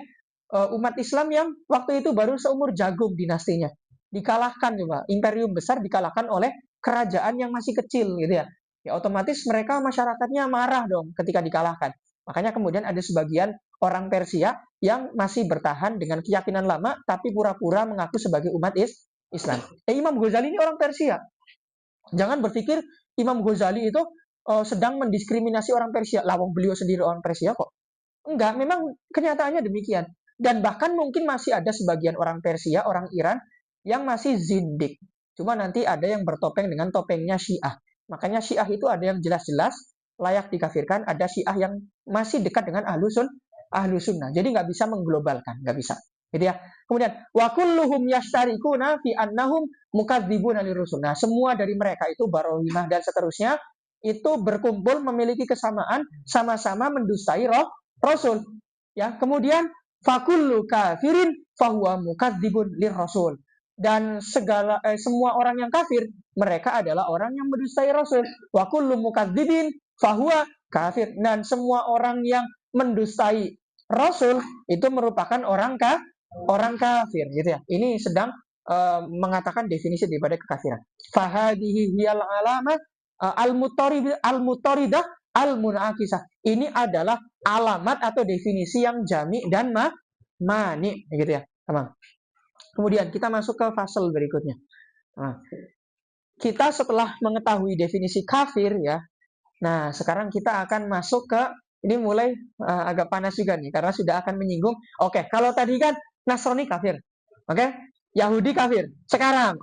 umat Islam yang waktu itu baru seumur jagung dinastinya. Dikalahkan juga. Imperium besar dikalahkan oleh kerajaan yang masih kecil gitu ya. Ya otomatis mereka masyarakatnya marah dong ketika dikalahkan. Makanya kemudian ada sebagian orang Persia yang masih bertahan dengan keyakinan lama tapi pura-pura mengaku sebagai umat Islam. Imam Ghazali ini orang Persia. Jangan berpikir Imam Ghazali itu sedang mendiskriminasi orang Persia. Lawang beliau sendiri orang Persia kok. Enggak, memang kenyataannya demikian. Dan bahkan mungkin masih ada sebagian orang Persia, orang Iran yang masih zindik. Cuma nanti ada yang bertopeng dengan topengnya Syiah. Makanya Syiah itu ada yang jelas-jelas layak dikafirkan, ada Syiah yang masih dekat dengan ahlu sunnah. Jadi nggak bisa mengglobalkan, nggak bisa. Gitu ya. Kemudian wa kulluhum yashtarikuna fi annahum mukadzibuna lirusul. Nah, semua dari mereka itu Barohimah dan seterusnya itu berkumpul memiliki kesamaan, sama-sama mendustai Rasul. Ya, kemudian fakullu kafirin fahuwa mukadzibun lirrasul. Dan semua orang yang kafir, mereka adalah orang yang mendustai Rasul. Wa kullu mukadzibin fahuwa kafir. Dan semua orang yang mendustai Rasul itu merupakan orang kafir gitu ya. Ini sedang mengatakan definisi daripada kekafiran. Fahadihi hiyal alamat al-mutoridah al-munakisah. Ini adalah alamat atau definisi yang jami dan mani, gitu ya, teman. Kemudian kita masuk ke fasal berikutnya. Nah, kita setelah mengetahui definisi kafir ya, nah sekarang kita akan masuk ke ini mulai agak panas juga nih karena sudah akan menyinggung. Oke, kalau tadi kan Nasrani kafir, oke, Yahudi kafir. Sekarang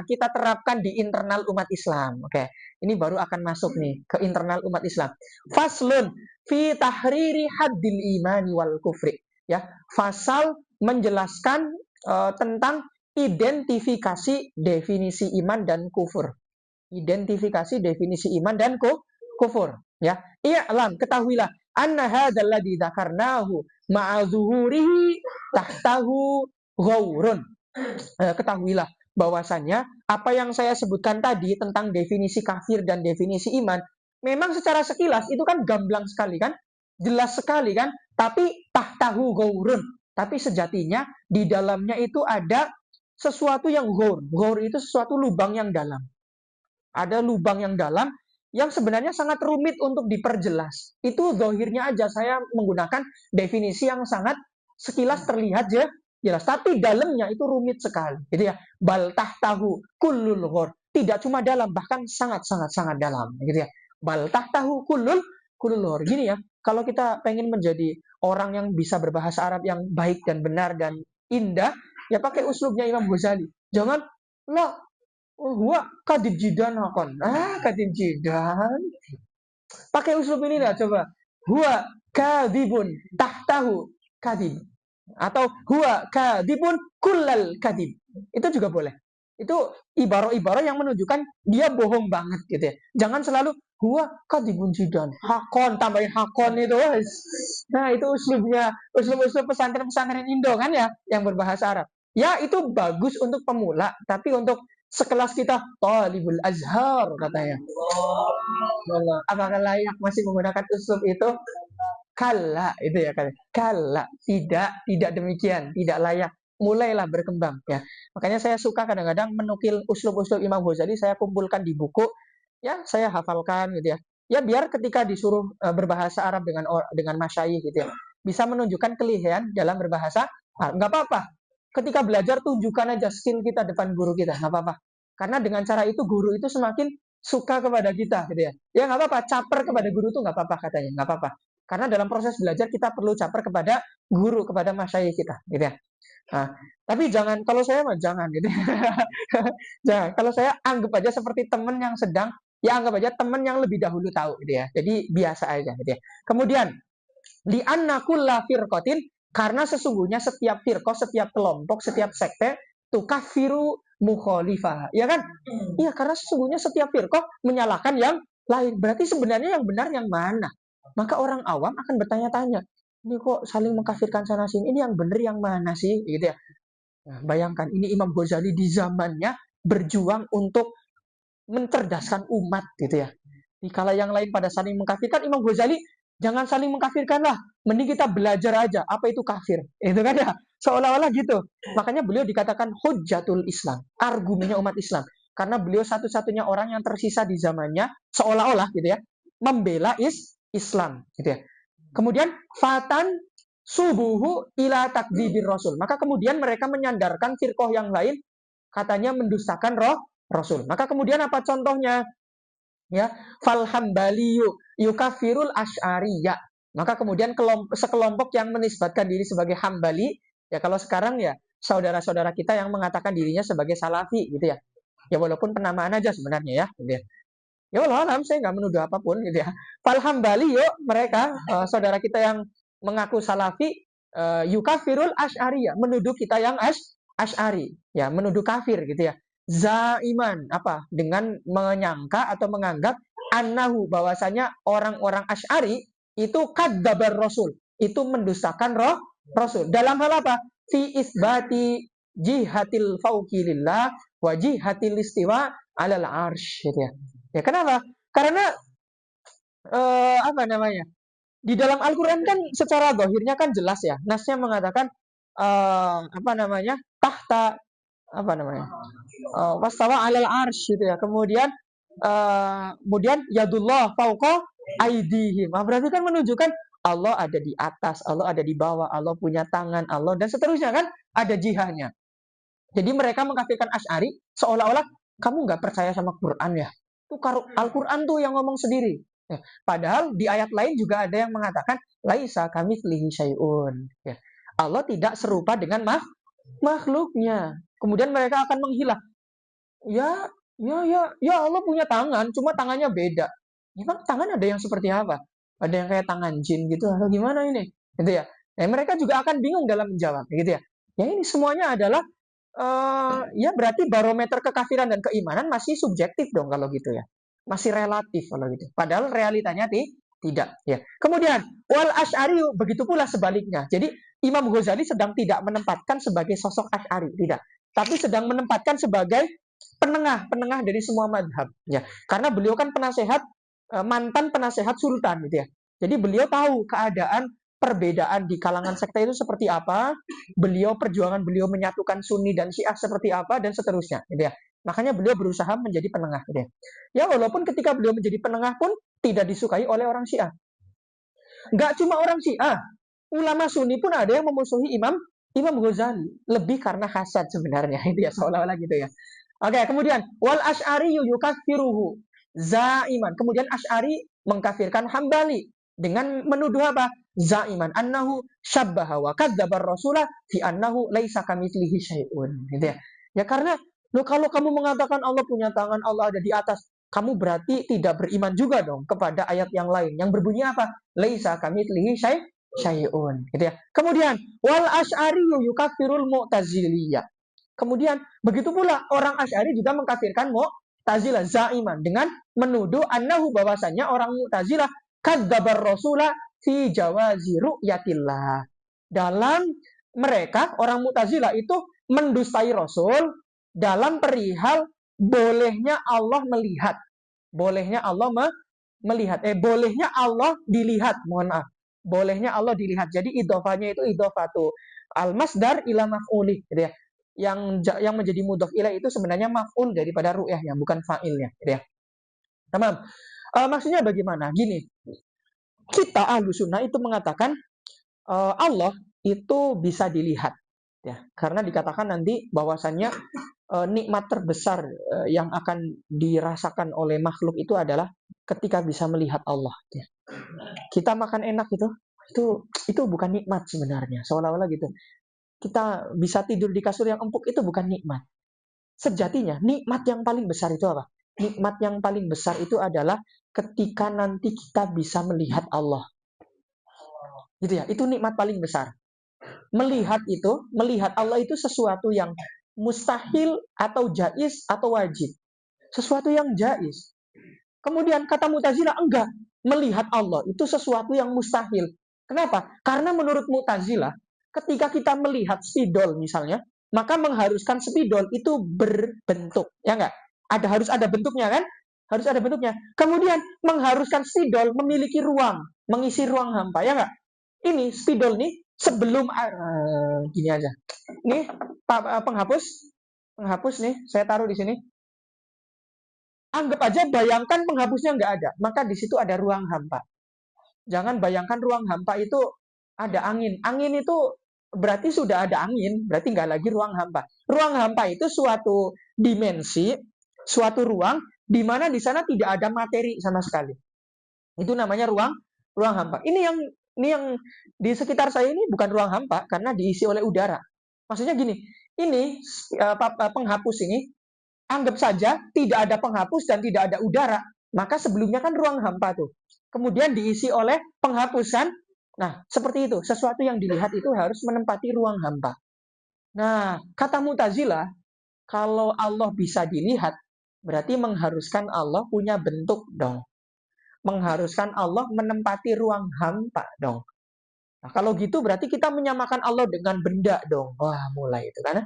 kita terapkan di internal umat Islam. Oke, ini baru akan masuk nih ke internal umat Islam. Faslun fi tahriri haddil imani wal kufri. Ya, fasal menjelaskan tentang identifikasi definisi iman dan kufur. Identifikasi definisi iman dan kufur. Ya, i'lam, ketahuilah anna hadzal ladzi dzakarnahu ma'a zuhurihi tahtahu ghaurun. Ketahuilah bahwasannya apa yang saya sebutkan tadi tentang definisi kafir dan definisi iman memang secara sekilas itu kan gamblang sekali kan, jelas sekali kan, tapi tahtahu ghaurun. Tapi sejatinya di dalamnya itu ada sesuatu yang ghaur. Ghaur itu sesuatu lubang yang dalam. Ada lubang yang dalam yang sebenarnya sangat rumit untuk diperjelas. Itu zahirnya aja saya menggunakan definisi yang sangat sekilas terlihat ya jelas, tapi dalamnya itu rumit sekali. Gitu ya. Bal tahtahu kullul ghor. Tidak cuma dalam, bahkan sangat dalam, gitu ya. Bal tahtahu kullul ghor. Gini ya, kalau kita pengen menjadi orang yang bisa berbahasa Arab yang baik dan benar dan indah, ya pakai uslubnya Imam Ghazali. Jangan lah, huwa kadib jidan hakon. Kadib jidan. Pakai uslub ini lah coba. Huwa kadibun tahtahu kadib. Atau huwa kadibun kullal kadib. Itu juga boleh. Itu ibarat-ibarat yang menunjukkan dia bohong banget gitu ya. Jangan selalu huwa kadibun jidan. Hakon, tambahin hakon itu. Nah, itu uslubnya, uslub-uslub pesantren-pesantren Indo kan ya, yang berbahasa Arab. Ya, itu bagus untuk pemula, tapi untuk sekelas kita, Talibul Azhar katanya. Apakah layak masih menggunakan uslub itu? Kala itu ya kan. Kala, tidak demikian, tidak layak. Mulailah berkembang ya. Makanya saya suka kadang-kadang menukil uslub-uslub Imam Ghazali, saya kumpulkan di buku, ya saya hafalkan gitu ya. Ya biar ketika disuruh berbahasa Arab dengan masyayikh gitu ya, bisa menunjukkan kelihayan dalam berbahasa Arab. Nggak apa-apa. Ketika belajar tunjukkan aja skill kita depan guru kita, nggak apa-apa. Karena dengan cara itu guru itu semakin suka kepada kita gitu ya. Ya nggak apa-apa, caper kepada guru itu nggak apa-apa katanya, nggak apa-apa. Karena dalam proses belajar kita perlu caper kepada guru, kepada masyayikh kita, gitu ya. Nah, tapi jangan, kalau saya mah jangan gitu. Jangan. Kalau saya anggap aja seperti teman yang sedang, ya anggap aja teman yang lebih dahulu tahu gitu ya. Jadi biasa aja gitu ya. Kemudian di anna kulla firqatin, karena sesungguhnya setiap firqah, setiap kelompok, setiap sekte tukafiru mukhalifah, ya kan? Iya, karena sesungguhnya setiap firqah menyalahkan yang lain. Berarti sebenarnya yang benar yang mana? Maka orang awam akan bertanya-tanya, ini kok saling mengkafirkan sana sini, ini yang benar yang mana sih? Gitu ya. Nah, bayangkan, ini Imam Ghazali di zamannya berjuang untuk mencerdaskan umat gitu ya. Di kala yang lain pada saling mengkafirkan, Imam Ghazali jangan saling mengkafirkan lah, mending kita belajar aja apa itu kafir. Itu kan ya, seolah-olah gitu. Makanya beliau dikatakan hujjatul Islam, argumennya umat Islam. Karena beliau satu-satunya orang yang tersisa di zamannya, seolah-olah gitu ya, membela Islam gitu ya. Kemudian fatan subuhu ila takdzibir rasul. Maka kemudian mereka menyandarkan firqah yang lain, katanya mendustakan Rasul. Maka kemudian apa contohnya? Ya, fal hambaliyu yukafirul asy'ariyah. Maka kemudian sekelompok yang menisbatkan diri sebagai hambali, ya kalau sekarang ya saudara-saudara kita yang mengatakan dirinya sebagai salafi gitu ya. Ya walaupun penamaan aja sebenarnya ya, gitu ya. Ya Allah, saya nggak menuduh apapun gitu ya. Fal hambali yuk mereka saudara kita yang mengaku salafi yukafirul asy'ariyah, menuduh kita yang asy'ari, ya menuduh kafir gitu ya. Zaiman apa? Dengan menyangka atau menganggap annahu, bahwasanya orang-orang asy'ari itu kadzabar rasul, itu mendustakan rasul. Dalam hal apa? Fi isbati jihatil fauqi lillah wa jihatil istiwa alal arsy gitu ya. Ya kenapa? Karena apa namanya? Di dalam Al-Qur'an kan secara zahirnya kan jelas ya. Nasnya mengatakan apa namanya? Tahta apa namanya? Wastawa 'alal arsy gitu ya. Kemudian yadullah fauqa aidihim. Berarti kan menunjukkan Allah ada di atas, Allah ada di bawah, Allah punya tangan, Allah dan seterusnya kan ada jihahnya. Jadi mereka mengkafirkan Asy'ari seolah-olah kamu nggak percaya sama Quran ya. Itu Al-Quran tuh yang ngomong sendiri. Ya, padahal di ayat lain juga ada yang mengatakan laisa kamitslihi syai'un. Ya. Allah tidak serupa dengan makhluknya. Kemudian mereka akan menghilang. Ya, ya Allah punya tangan, cuma tangannya beda. Memang tangan ada yang seperti apa? Ada yang kayak tangan jin gitu atau gimana ini? Gitu ya. Mereka juga akan bingung dalam menjawab, gitu ya. Ya ini semuanya adalah ya berarti barometer kekafiran dan keimanan masih subjektif dong kalau gitu ya. Masih relatif kalau gitu. Padahal realitanya tidak ya. Kemudian wal asy'ari begitu pula sebaliknya. Jadi Imam Ghazali sedang tidak menempatkan sebagai sosok asy'ari, tidak. Tapi sedang menempatkan sebagai penengah dari semua madhab ya. Karena beliau kan mantan penasehat sultan gitu ya. Jadi beliau tahu keadaan perbedaan di kalangan sekte itu seperti apa, perjuangan beliau menyatukan Sunni dan Syiah seperti apa dan seterusnya gitu ya. Makanya beliau berusaha menjadi penengah gitu ya. Ya walaupun ketika beliau menjadi penengah pun tidak disukai oleh orang Syiah. Nggak cuma orang Syiah, ulama Sunni pun ada yang memusuhi Imam Ghazali, lebih karena hasad sebenarnya itu ya seolah-olah gitu ya. Oke, kemudian wal asy'ari yukaffiruhu zaiman. Kemudian Asy'ari mengkafirkan Hambali dengan menuduh apa? Zaiman annahu syabbaha wa kadzdzabar rasula fi annahu laisa kamitslihi syai'un. Gitu ya. Ya karena kalau kamu mengatakan Allah punya tangan, Allah ada di atas, kamu berarti tidak beriman juga dong kepada ayat yang lain yang berbunyi apa? Laisa kamitslihi syai'un. Gitu ya. Kemudian wal asy'ari yukaffirul mu'taziliyah. Kemudian begitu pula orang Asy'ari juga mengkafirkan Mu'tazilah zaiman dengan menuduh annahu bahwasanya orang Mu'tazilah kadzabar rasula fi jawazi ru'yatillah. Dalam mereka orang Mu'tazilah itu mendustai Rasul dalam perihal bolehnya Allah melihat. Bolehnya Allah melihat. Bolehnya Allah dilihat. Mohon maaf. Bolehnya Allah dilihat. Jadi idhofahnya itu idhofatu al-masdar ila maf'uli gitu ya. Yang menjadi mudhof ilaih itu sebenarnya maf'ul daripada ru'yahnya, bukan fa'ilnya gitu ya. Tamam. Maksudnya bagaimana? Gini. Kita ahlu sunnah itu mengatakan Allah itu bisa dilihat ya. Karena dikatakan nanti bahwasannya nikmat terbesar yang akan dirasakan oleh makhluk itu adalah ketika bisa melihat Allah. Ya. Kita makan enak itu bukan nikmat sebenarnya, seolah-olah gitu. Kita bisa tidur di kasur yang empuk itu bukan nikmat. Sejatinya nikmat yang paling besar itu apa? Nikmat yang paling besar itu adalah ketika nanti kita bisa melihat Allah. Gitu ya, itu nikmat paling besar. Melihat Allah itu sesuatu yang mustahil atau jaiz atau wajib. Sesuatu yang jaiz. Kemudian kata Mu'tazilah enggak, melihat Allah itu sesuatu yang mustahil. Kenapa? Karena menurut Mu'tazilah, ketika kita melihat spidol misalnya, maka mengharuskan spidol itu berbentuk, ya enggak? Harus ada bentuknya kan? Harus ada bentuknya. Kemudian mengharuskan spidol memiliki ruang, mengisi ruang hampa, ya enggak? Ini spidol nih sebelum gini aja. Nih penghapus nih, saya taruh di sini. Anggap aja bayangkan penghapusnya nggak ada, maka di situ ada ruang hampa. Jangan bayangkan ruang hampa itu ada angin. Angin itu berarti sudah ada angin, berarti nggak lagi ruang hampa. Ruang hampa itu suatu dimensi, suatu ruang di mana di sana tidak ada materi sama sekali. Itu namanya ruang hampa. Ini yang di sekitar saya ini bukan ruang hampa karena diisi oleh udara. Maksudnya gini, ini penghapus ini anggap saja tidak ada penghapus dan tidak ada udara. Maka sebelumnya kan ruang hampa tuh. Kemudian diisi oleh penghapusan. Nah, seperti itu. Sesuatu yang dilihat itu harus menempati ruang hampa. Nah, kata Mu'tazilah, kalau Allah bisa dilihat, berarti mengharuskan Allah punya bentuk dong. Mengharuskan Allah menempati ruang hampa dong. Nah, kalau gitu berarti kita menyamakan Allah dengan benda dong. Wah, mulai itu. Karena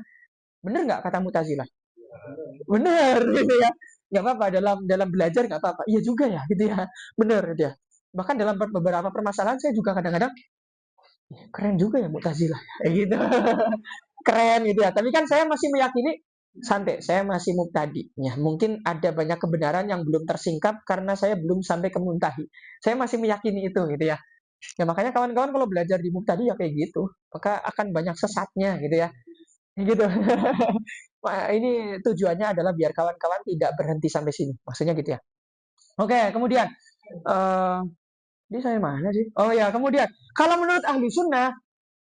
benar nggak kata Mu'tazilah? Benar gitu ya. Nggak apa-apa dalam belajar nggak apa-apa. Iya juga ya gitu ya. Benar gitu ya. Bahkan dalam beberapa permasalahan saya juga kadang-kadang keren juga ya Mu'tazilah kayak gitu. Keren gitu ya. Tapi kan saya masih meyakini santai, saya masih mubtadi. Ya, mungkin ada banyak kebenaran yang belum tersingkap karena saya belum sampai ke muntahi. Saya masih meyakini itu gitu ya. Ya makanya kawan-kawan kalau belajar di mubtadi ya kayak gitu, maka akan banyak sesatnya gitu ya. Gitu. Wah, ini tujuannya adalah biar kawan-kawan tidak berhenti sampai sini. Maksudnya gitu ya. Oke, kemudian eh ini saya mana sih? Oh ya, kemudian kalau menurut ahli sunnah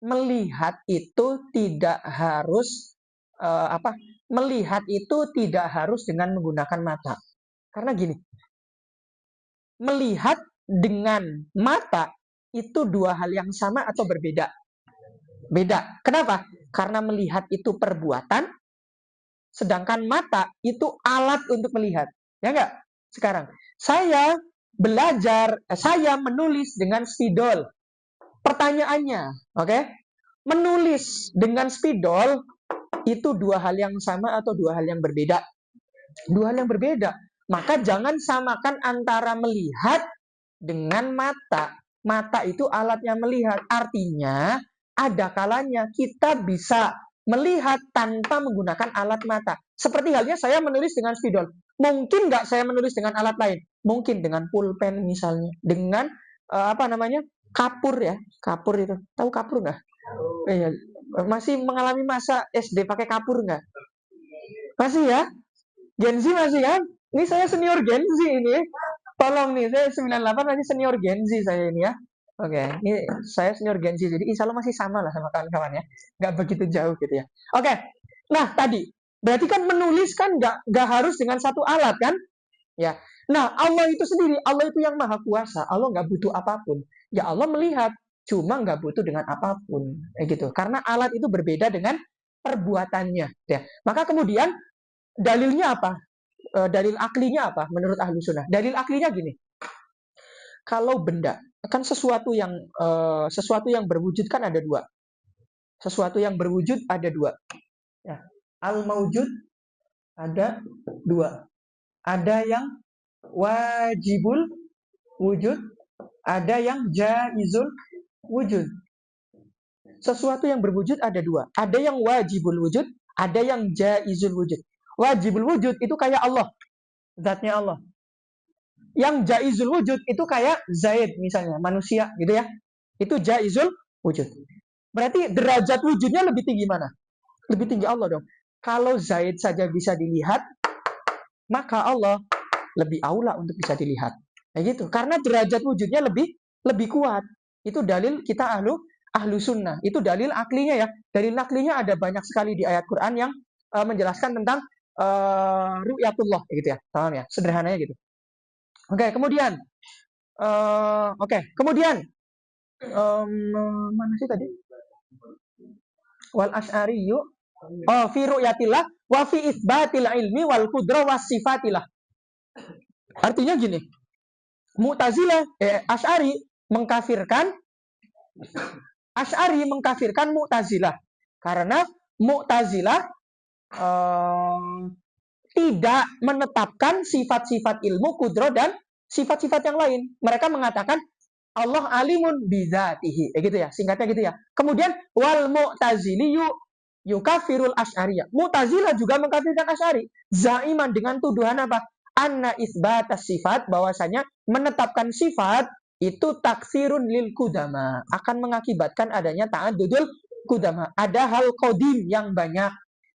melihat itu tidak harus apa? Melihat itu tidak harus dengan menggunakan mata. Karena gini, melihat dengan mata itu dua hal yang sama atau berbeda? Beda. Kenapa? Karena melihat itu perbuatan, sedangkan mata itu alat untuk melihat. Ya enggak? Sekarang, saya belajar, saya menulis dengan spidol. Pertanyaannya, oke? Menulis dengan spidol itu dua hal yang sama atau dua hal yang berbeda? Dua hal yang berbeda. Maka jangan samakan antara melihat dengan mata. Mata itu alatnya melihat. Artinya, ada kalanya kita bisa melihat tanpa menggunakan alat mata. Seperti halnya saya menulis dengan spidol. Mungkin nggak saya menulis dengan alat lain? Mungkin dengan pulpen misalnya. Dengan apa namanya? Kapur ya. Kapur itu. Tahu kapur nggak? Iya. Masih mengalami masa SD pakai kapur nggak? Masih ya? Gen Z masih kan? Ini saya senior Gen Z ini. Tolong nih, saya 98 masih senior Gen Z saya ini ya. Oke, ini saya senior Gen Z, jadi insya Allah masih sama lah sama kawan-kawan ya. Nggak begitu jauh gitu ya. Oke, nah tadi, berarti kan menulis kan nggak harus dengan satu alat kan? Ya. Nah, Allah itu sendiri, Allah itu yang maha kuasa. Allah nggak butuh apapun. Ya Allah melihat, cuma nggak butuh dengan apapun. Gitu. Karena alat itu berbeda dengan perbuatannya. Ya. Maka kemudian dalilnya apa? Dalil aklinya apa menurut ahlu sunnah? Dalil aklinya gini, kalau benda kan sesuatu yang berwujud kan ada dua. Sesuatu yang berwujud ada dua. Ya. Al maujud ada dua. Ada yang wajibul wujud, ada yang jaizul wujud. Sesuatu yang berwujud ada dua. Ada yang wajibul wujud, ada yang jaizul wujud. Wajibul wujud itu kayak Allah, zatnya Allah. Yang jaizul wujud itu kayak Zaid misalnya, manusia gitu ya. Itu jaizul wujud. Berarti derajat wujudnya lebih tinggi mana? Lebih tinggi Allah dong. Kalau Zaid saja bisa dilihat, maka Allah lebih aula untuk bisa dilihat. Kayak gitu. Karena derajat wujudnya lebih kuat. Itu dalil kita ahlu sunnah. Itu dalil aklinya ya. Dalil aklinya ada banyak sekali di ayat Quran yang menjelaskan tentang ru'yatullah gitu ya. Paham ya? Sederhananya gitu. Oke, kemudian kemudian mana sih tadi? Wal asy'ariyyu fi ru'yatillah wa fi itsbatil ilmi wal qudrah was sifatillah. Artinya gini, Mu'tazilah Asy'ari mengkafirkan Mu'tazilah karena Mu'tazilah tidak menetapkan sifat-sifat ilmu, kudrah dan sifat-sifat yang lain. Mereka mengatakan Allah alimun bidzatihi. Gitu ya, singkatnya gitu ya. Kemudian wal mu'tazili yukafirul asy'ariyah. Mu'tazilah juga mengkafirkan Asy'ari. Zaiman dengan tuduhan apa? Anna isbatas sifat, bahwasanya menetapkan sifat itu taksirun lil kudama, akan mengakibatkan adanya ta'addudul kudama. Ada hal qadim yang banyak.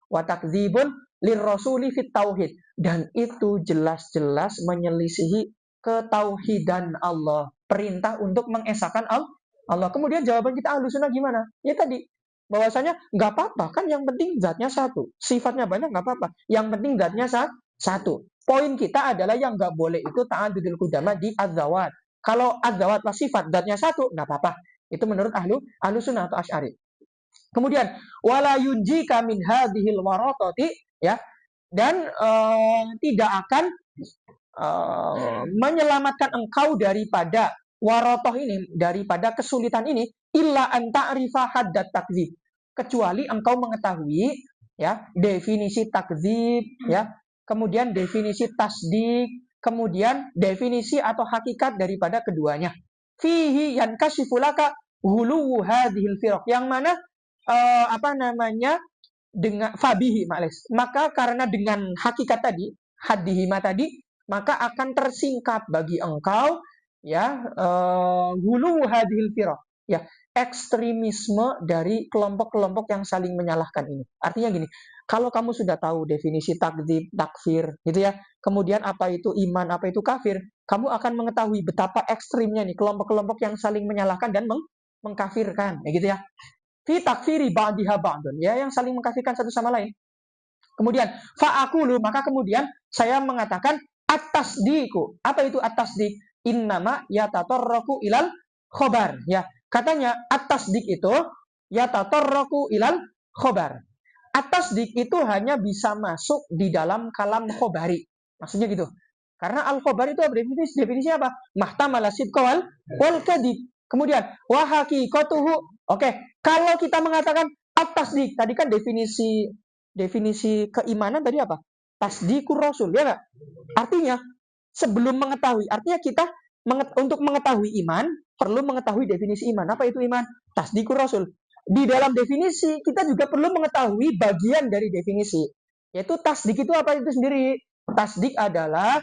Wa takdzibun lir rasuli fit tauhid, dan itu jelas-jelas menyelisihi ketauhidan Allah, perintah untuk mengesahkan Allah. Kemudian jawaban kita ahlu sunnah gimana? Ya tadi, bahwasanya nggak apa-apa kan, yang penting zatnya satu, sifatnya banyak nggak apa-apa, yang penting zatnya satu. Poin kita adalah yang nggak boleh itu ta'addudul qudama di adzawat. Kalau adzawat pas sifat zatnya satu nggak apa-apa. Itu menurut ahlu sunnah atau asy'ari. Kemudian wala yunjika min hadhil waratati, ya, dan tidak akan menyelamatkan engkau daripada warotoh ini, daripada kesulitan ini, illa an ta'rifa haddat takdzib, kecuali engkau mengetahui ya definisi takdzib, ya, kemudian definisi tasdik, kemudian definisi atau hakikat daripada keduanya. Fihi yankashifu laka huluwu hadhil firaq, yang mana dengan fabihi maka karena dengan hakikat tadi, hadihima tadi, maka akan tersingkap bagi engkau ya hulu hadhil firaq, ya ekstremisme dari kelompok-kelompok yang saling menyalahkan ini. Artinya gini, kalau kamu sudah tahu definisi takdzib, takfir gitu ya, kemudian apa itu iman, apa itu kafir, kamu akan mengetahui betapa ekstrimnya nih kelompok-kelompok yang saling menyalahkan dan mengkafirkan, ya gitu ya. Fi takfiri ba'diha ba'dun, ya yang saling mengkafirkan satu sama lain. Kemudian fa'akulu, maka kemudian saya mengatakan at-tasdiqu. Apa itu at-tasdiq? Innama yatatarraku ilal khobar, ya. Katanya at-tasdiq itu yatatarraku ilal khobar. At-tasdiq itu hanya bisa masuk di dalam kalam khobari. Maksudnya gitu. Karena al-khobar itu definisi apa? Mahtamala sidqa wal kadhib. Kemudian wa haqiqatuhu. Oke, kalau kita mengatakan at-tasdiq, tadi kan definisi keimanan tadi apa? Tasdiqur rasul, ya enggak? Artinya sebelum mengetahui, artinya kita untuk mengetahui iman perlu mengetahui definisi iman. Apa itu iman? Tasdiqur rasul. Di dalam definisi kita juga perlu mengetahui bagian dari definisi, yaitu tasdik itu apa itu sendiri. Tasdik adalah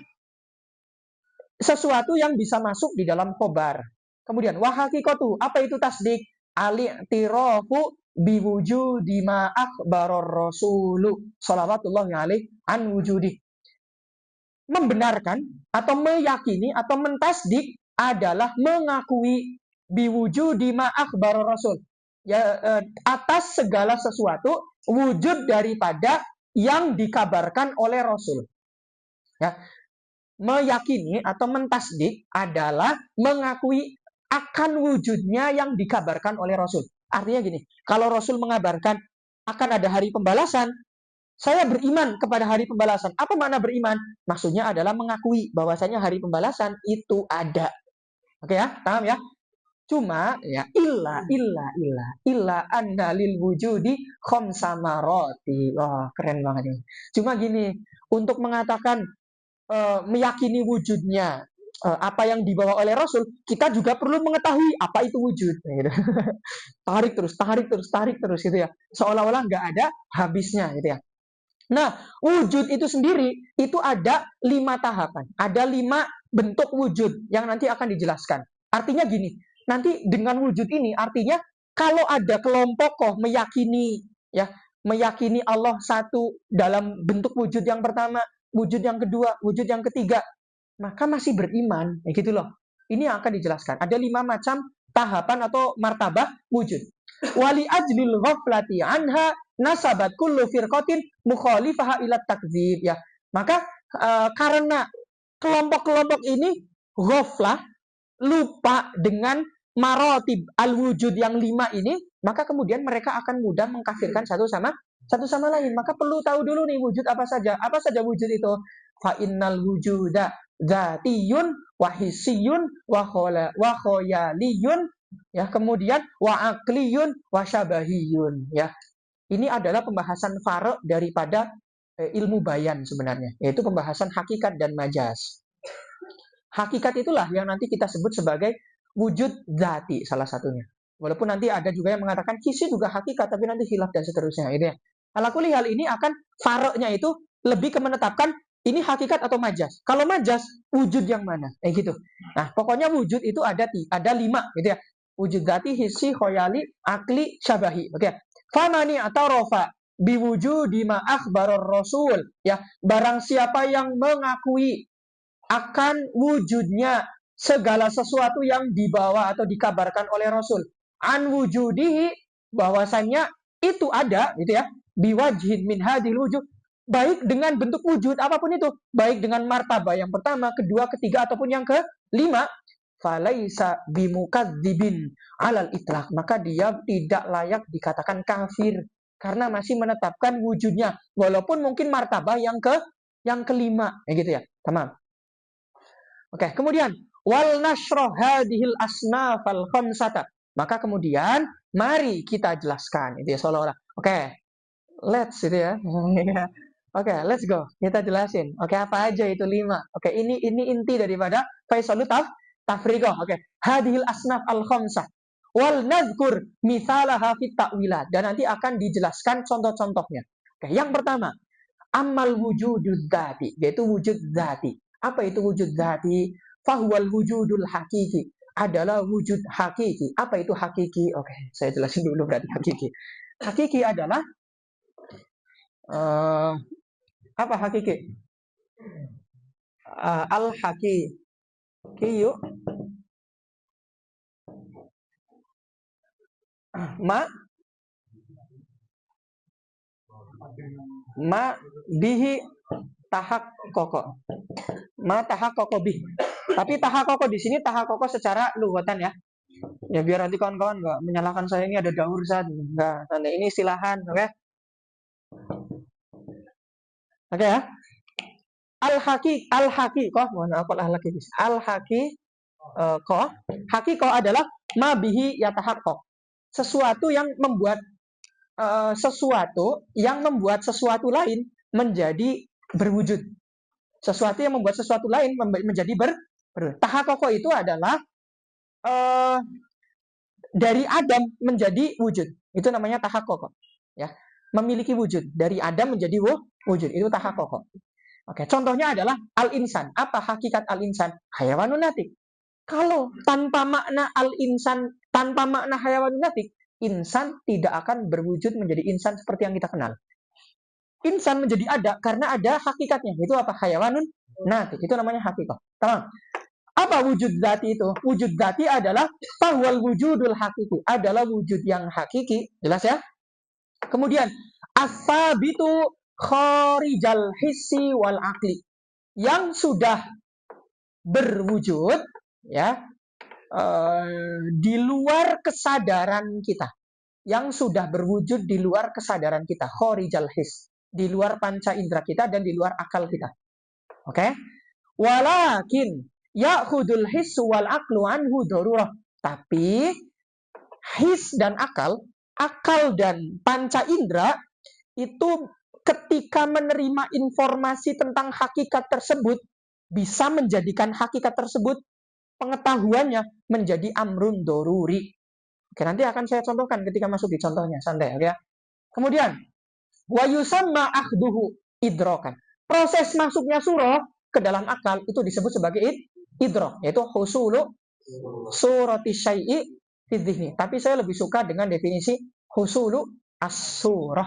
sesuatu yang bisa masuk di dalam khobar. Kemudian wahakikotu, apa itu tasdik? Al-i'tirafu biwujudi ma akhbaror rasulu salawatullahi alaihi an wujudi. Membenarkan atau meyakini atau mentasdik adalah mengakui biwujudi ma akhbaror rasul, ya, atas segala sesuatu wujud daripada yang dikabarkan oleh Rasul. Ya, meyakini atau mentasdik adalah mengakui akan wujudnya yang dikabarkan oleh Rasul. Artinya gini, kalau Rasul mengabarkan akan ada hari pembalasan, saya beriman kepada hari pembalasan. Apa makna beriman? Maksudnya adalah mengakui bahwasanya hari pembalasan itu ada. Oke ya, paham ya? Cuma ya illa anna lil wujudi khamsa marati. Wah, keren banget ini. Cuma gini, untuk mengatakan meyakini wujudnya apa yang dibawa oleh Rasul, kita juga perlu mengetahui apa itu wujud. Gitu. tarik terus gitu ya. Seolah-olah nggak ada habisnya gitu ya. Nah, wujud itu sendiri itu ada 5 tahapan, ada 5 bentuk wujud yang nanti akan dijelaskan. Artinya gini, nanti dengan wujud ini artinya kalau ada kelompok meyakini ya, meyakini Allah satu dalam bentuk wujud yang pertama, wujud yang kedua, wujud yang ketiga, maka masih beriman, ya gitu loh. Ini yang akan dijelaskan. Ada 5 macam tahapan atau martabah wujud. Wali ajlil ghaflati anha nasabat kullu firqatin mukhalifaha ila takdzib, ya. Maka karena kelompok-kelompok ini ghaflah, lupa dengan marotib al-wujud yang 5 ini, maka kemudian mereka akan mudah mengkafirkan satu sama lain. Maka perlu tahu dulu nih wujud apa saja. Apa saja wujud itu? Fa innal wujuda dzatiyun wa hissiyun wa khoyaliyun, ya, kemudian wa aqliyun wa syabahiyun, ya. Ini adalah pembahasan farq daripada ilmu bayan sebenarnya, yaitu pembahasan hakikat dan majaz. Hakikat itulah yang nanti kita sebut sebagai wujud dzati salah satunya. Walaupun nanti ada juga yang mengatakan hissi juga hakikat, tapi nanti khilaf dan seterusnya, gitu ya. Ala kulli hal ini akan farqnya itu lebih ke menetapkan ini hakikat atau majaz. Kalau majaz, wujud yang mana? Gitu. Nah, pokoknya wujud itu ada 5, gitu ya. Wujud dzati, hissi, khoyali, akli, syabahi. Oke. Famani atau rofa biwujudi ma akhbaror rasul, ya. Barang siapa yang mengakui akan wujudnya segala sesuatu yang dibawa atau dikabarkan oleh Rasul, an wujudihi, bahwasanya itu ada, gitu ya, biwajhin min hadil wujud, baik dengan bentuk wujud apapun itu, baik dengan martabah yang pertama, kedua, ketiga ataupun yang kelima, falaisa bimukadzibin alal itlaq, maka dia tidak layak dikatakan kafir karena masih menetapkan wujudnya, walaupun mungkin martabah yang kelima, gitu ya, tamam. Oke, kemudian wal nasroh hadhil asnafal khamsata. Maka kemudian mari kita jelaskan, itu ya, seolah-olah. Oke, let's itu ya. Oke, let's go. Kita jelasin. Oke, apa aja itu 5. Oke, ini inti daripada Faisalut Tafriqah. Oke, hadhil asnaf al khamsah. Wal nadhkur misalaha fit ta'wilat, dan nanti akan dijelaskan contoh-contohnya. Oke, yang pertama, amal wujudud dzati, yaitu wujud dzati. Apa itu wujud dzati? Fahuwal wujudul hakiki, adalah wujud hakiki. Apa itu hakiki? Oke, saya jelasin dulu berarti hakiki. Hakiki adalah apa hakiki? Al-hakiki yuk. Ma bihi tahak koko. Ma tahak koko bih. Tapi tahak koko di sini tahak koko secara lughatan ya. Ya biar nanti kawan-kawan nggak menyalahkan saya ini ada daur zat. Enggak, ini istilahan, oke? Oke ya. Al-haqiqah, mohon maaf al-haqiqah. Haqiqah adalah ma bihi yatahaqqaq. Sesuatu yang membuat sesuatu lain menjadi berwujud. Sesuatu yang membuat sesuatu lain menjadi berwujud. Tahakkoko itu adalah dari Adam menjadi wujud. Itu namanya tahakkoko. Ya, memiliki wujud. Dari Adam menjadi wujud. Itu tahakkoko. Oke, contohnya adalah al-insan. Apa hakikat al-insan? Hayawanun natik. Kalau tanpa makna al-insan, tanpa makna hayawanun natik, insan tidak akan berwujud menjadi insan seperti yang kita kenal. Insan menjadi ada karena ada hakikatnya. Itu apa? Hayawanun natik. Itu namanya hakikat. Tamam. Apa wujud dzati itu? Wujud dzati adalah fahwal wujudul hakiki. Adalah wujud yang hakiki. Jelas ya? Kemudian as-sabitu kharijal hissi wal aqli. Yang sudah berwujud ya di luar kesadaran kita, yang sudah berwujud di luar kesadaran kita, khorijal his, di luar panca indera kita dan di luar akal kita. Oke? Walakin ya'khudul his wal aqlu anhu darurah. Tapi his dan akal dan panca indera itu ketika menerima informasi tentang hakikat tersebut bisa menjadikan hakikat tersebut pengetahuannya menjadi amrun doruri. Oke, nanti akan saya contohkan ketika masuk di contohnya, santai ya. Kemudian, wa yusamma akhduhu idrokan. Proses masuknya surah ke dalam akal itu disebut sebagai idrok, yaitu husulu surati syai'i fi dzihni. Tapi saya lebih suka dengan definisi husulu as-surah.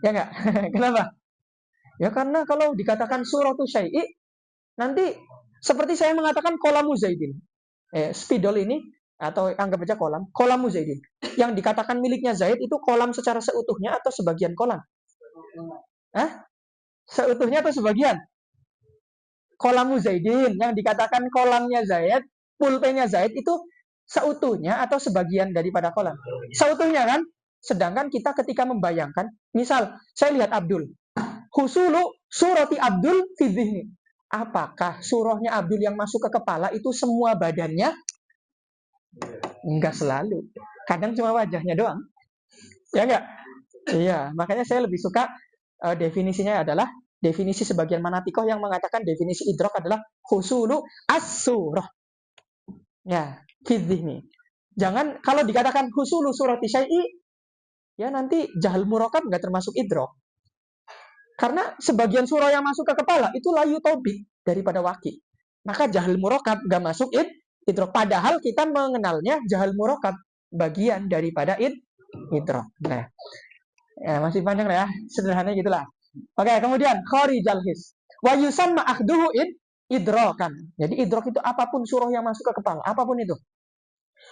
Ya enggak? Kenapa? Ya karena kalau dikatakan suratu syai'i, nanti seperti saya mengatakan kolamu zaidin. Spidol ini, atau anggap aja kolamu zaidin. Yang dikatakan miliknya Zaid itu kolam secara seutuhnya atau sebagian kolam? Seutuhnya atau sebagian? Kolamu zaidin. Yang dikatakan kolamnya Zaid, pulpennya Zaid itu seutuhnya atau sebagian daripada kolam? Seutuhnya kan? Sedangkan kita ketika membayangkan, misal saya lihat Abdul. Husulu surati Abdul fi dzihni. Apakah surahnya Abdul yang masuk ke kepala itu semua badannya? Enggak selalu. Kadang cuma wajahnya doang. Ya enggak? Iya, makanya saya lebih suka definisinya adalah definisi sebagian manatikoh yang mengatakan definisi idrok adalah husulu as-surah. Ya, fidzihni. Jangan kalau dikatakan husulu surati syai'i, ya nanti jahal murakab enggak termasuk idrok. Karena sebagian surah yang masuk ke kepala itu layu tobik daripada waki. Maka jahal murakab enggak masuk idrok. Padahal kita mengenalnya jahal murakab bagian daripada idrok. Nah, ya, masih panjang lah ya. Sederhananya gitulah. Oke, kemudian kharijal his. Wa yusamma akhduhu idrokan. Jadi idrok itu apapun surah yang masuk ke kepala, apapun itu.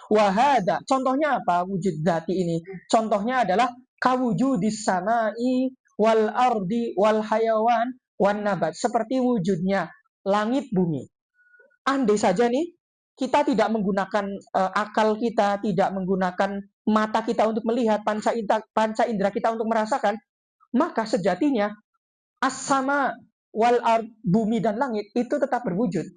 Wahada, contohnya apa wujud dzati ini? Contohnya adalah kawujudis samai wal ardi wal hayawan wan nabat, seperti wujudnya langit bumi. Andai saja nih kita tidak menggunakan akal kita, tidak menggunakan mata kita untuk melihat, panca indera kita untuk merasakan, maka sejatinya as-sama wal ard, bumi dan langit itu tetap berwujud.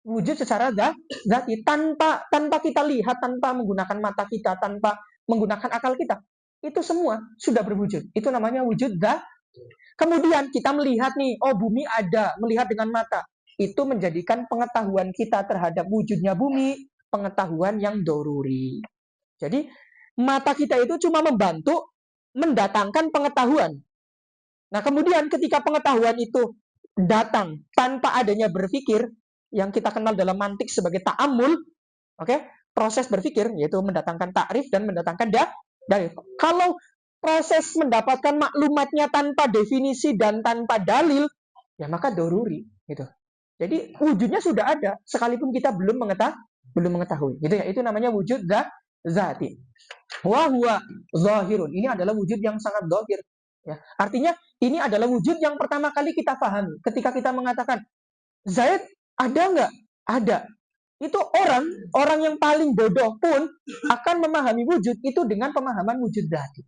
Wujud secara dzati tanpa kita lihat, tanpa menggunakan mata kita, tanpa menggunakan akal kita. Itu semua sudah berwujud. Itu namanya wujud dzat. Kemudian kita melihat nih, oh bumi ada, melihat dengan mata. Itu menjadikan pengetahuan kita terhadap wujudnya bumi, pengetahuan yang doruri. Jadi mata kita itu cuma membantu mendatangkan pengetahuan. Nah, kemudian ketika pengetahuan itu datang tanpa adanya berpikir, yang kita kenal dalam mantik sebagai ta'amul, oke, proses berpikir, yaitu mendatangkan takrif dan mendatangkan dalil. Kalau proses mendapatkan maklumatnya tanpa definisi dan tanpa dalil, ya maka doruri, gitu. Jadi wujudnya sudah ada, sekalipun kita belum mengetahui, gitu ya. Itu namanya wujud zati. Wa huwa zahirun. Ini adalah wujud yang sangat zahir. Ya. Artinya ini adalah wujud yang pertama kali kita pahami. Ketika kita mengatakan, Zaid ada nggak? Ada. Itu orang yang paling bodoh pun akan memahami wujud itu dengan pemahaman wujud zati.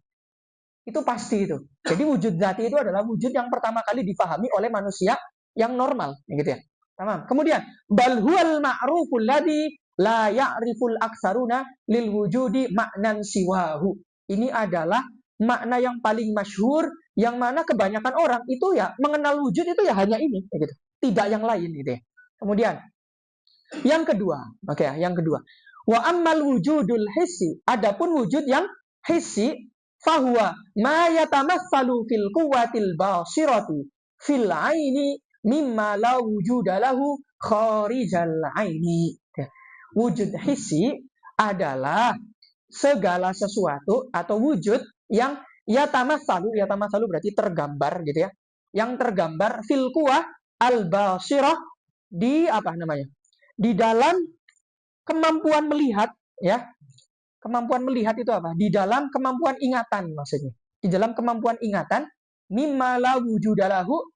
Itu pasti itu. Jadi wujud zati itu adalah wujud yang pertama kali dipahami oleh manusia yang normal. Gitu ya. Tamam. Kemudian, bal huwal ma'ruful ladzi la ya'riful aksaruna lil wujudi maknan siwahu. Ini adalah makna yang paling masyhur, yang mana kebanyakan orang itu ya mengenal wujud itu ya hanya ini, gitu. Tidak yang lain, gitu ya. Kemudian yang kedua, oke, yang kedua, wa ammal wujudul hissi, adapun wujud yang hissi, fahuwa ma yatamassalu fil quwwatil basirati fil aini mimma la wujuda lahu kharijal aini. Wujud hissi adalah segala sesuatu atau wujud yang yatamassalu berarti tergambar, gitu ya. Yang tergambar fil quwwah al basirah, di apa namanya? Di dalam kemampuan melihat, ya. Kemampuan melihat itu apa? Di dalam kemampuan ingatan, maksudnya. Di dalam kemampuan ingatan, mimma la wujudalahu,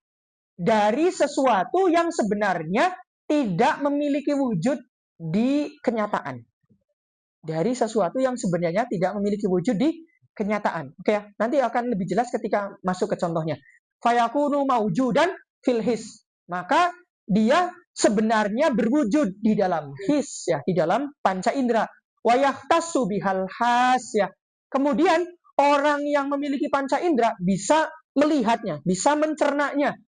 dari sesuatu yang sebenarnya tidak memiliki wujud di kenyataan. Dari sesuatu yang sebenarnya tidak memiliki wujud di kenyataan. Oke ya, nanti akan lebih jelas ketika masuk ke contohnya. Fayakunu maujudan fil his. Maka dia sebenarnya berwujud di dalam his, ya, di dalam panca indera. Wayahtasu bihal has, ya. Kemudian orang yang memiliki panca indera bisa melihatnya, bisa mencernanya.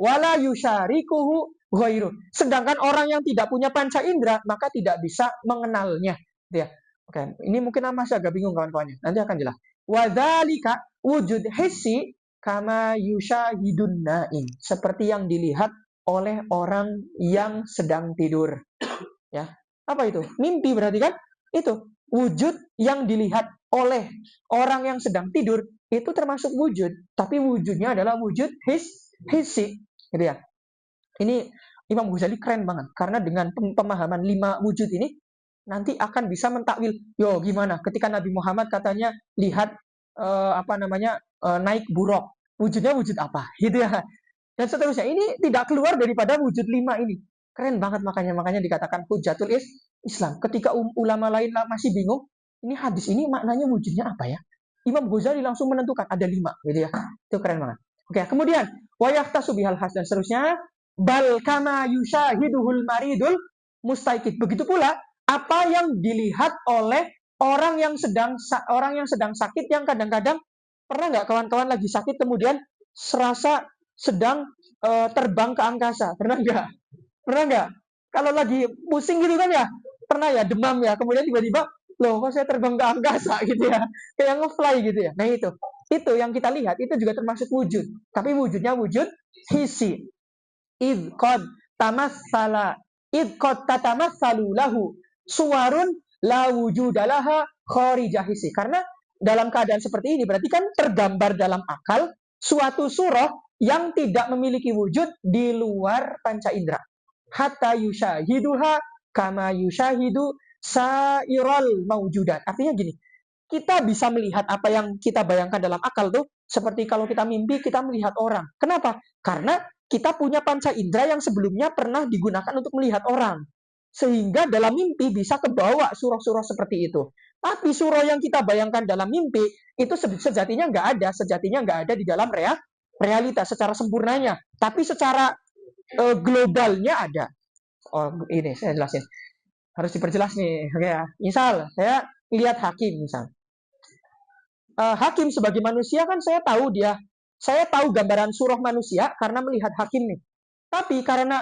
Wala yusyarikuhu ghairu. Sedangkan orang yang tidak punya panca indera maka tidak bisa mengenalnya. Ya. Oke, ini mungkin masih agak bingung kawan-kawannya. Nanti akan jelas. Wadzalika wujud hissi kama yusyahidun naim, seperti yang dilihat oleh orang yang sedang tidur. Ya. Apa itu? Mimpi berarti kan? Itu wujud yang dilihat oleh orang yang sedang tidur itu termasuk wujud, tapi wujudnya adalah wujud hissi, gitu ya. Ini Imam Ghazali keren banget karena dengan pemahaman 5 wujud ini nanti akan bisa mentakwil. Yo, gimana ketika Nabi Muhammad katanya lihat naik buruk, wujudnya wujud apa, gitu ya. Dan seterusnya. Ini tidak keluar daripada wujud 5 ini. Keren banget, makanya dikatakan hujatul Islam. Ketika ulama lain masih bingung, ini hadis ini maknanya wujudnya apa ya? Imam Ghazali langsung menentukan ada 5, gitu ya. Itu keren banget. Oke, kemudian wayahtasu bihal has, dan seterusnya. Bal kama yushahiduhul maridul mustaikid. Begitu pula apa yang dilihat oleh orang yang sedang sakit, yang kadang-kadang pernah nggak kawan-kawan lagi sakit kemudian serasa sedang terbang ke angkasa, pernah nggak? Pernah nggak? Kalau lagi pusing gitu kan ya, pernah ya, demam ya, kemudian tiba-tiba, loh kok saya terbang ke angkasa gitu ya, kayak nge-fly gitu ya. Nah itu yang kita lihat, itu juga termasuk wujud, tapi wujudnya wujud hissi. Idh qad tatamassalu lahu suwarun la wujudalaha kharijah hissi. Karena dalam keadaan seperti ini berarti kan tergambar dalam akal suatu surah yang tidak memiliki wujud di luar panca indera. Hatta yushahiduha kama yushahidu sairal maujudat. Artinya gini, kita bisa melihat apa yang kita bayangkan dalam akal tuh, seperti kalau kita mimpi kita melihat orang. Kenapa? Karena kita punya panca indera yang sebelumnya pernah digunakan untuk melihat orang. Sehingga dalam mimpi bisa kebawa surah-surah seperti itu. Tapi surah yang kita bayangkan dalam mimpi itu sejatinya nggak ada di dalam realitas secara sempurnanya. Tapi secara globalnya ada. Oh, ini saya jelasin. Harus diperjelas nih. Oke ya. Misal saya lihat hakim, misal. Hakim sebagai manusia kan saya tahu gambaran surah manusia karena melihat hakim nih. Tapi karena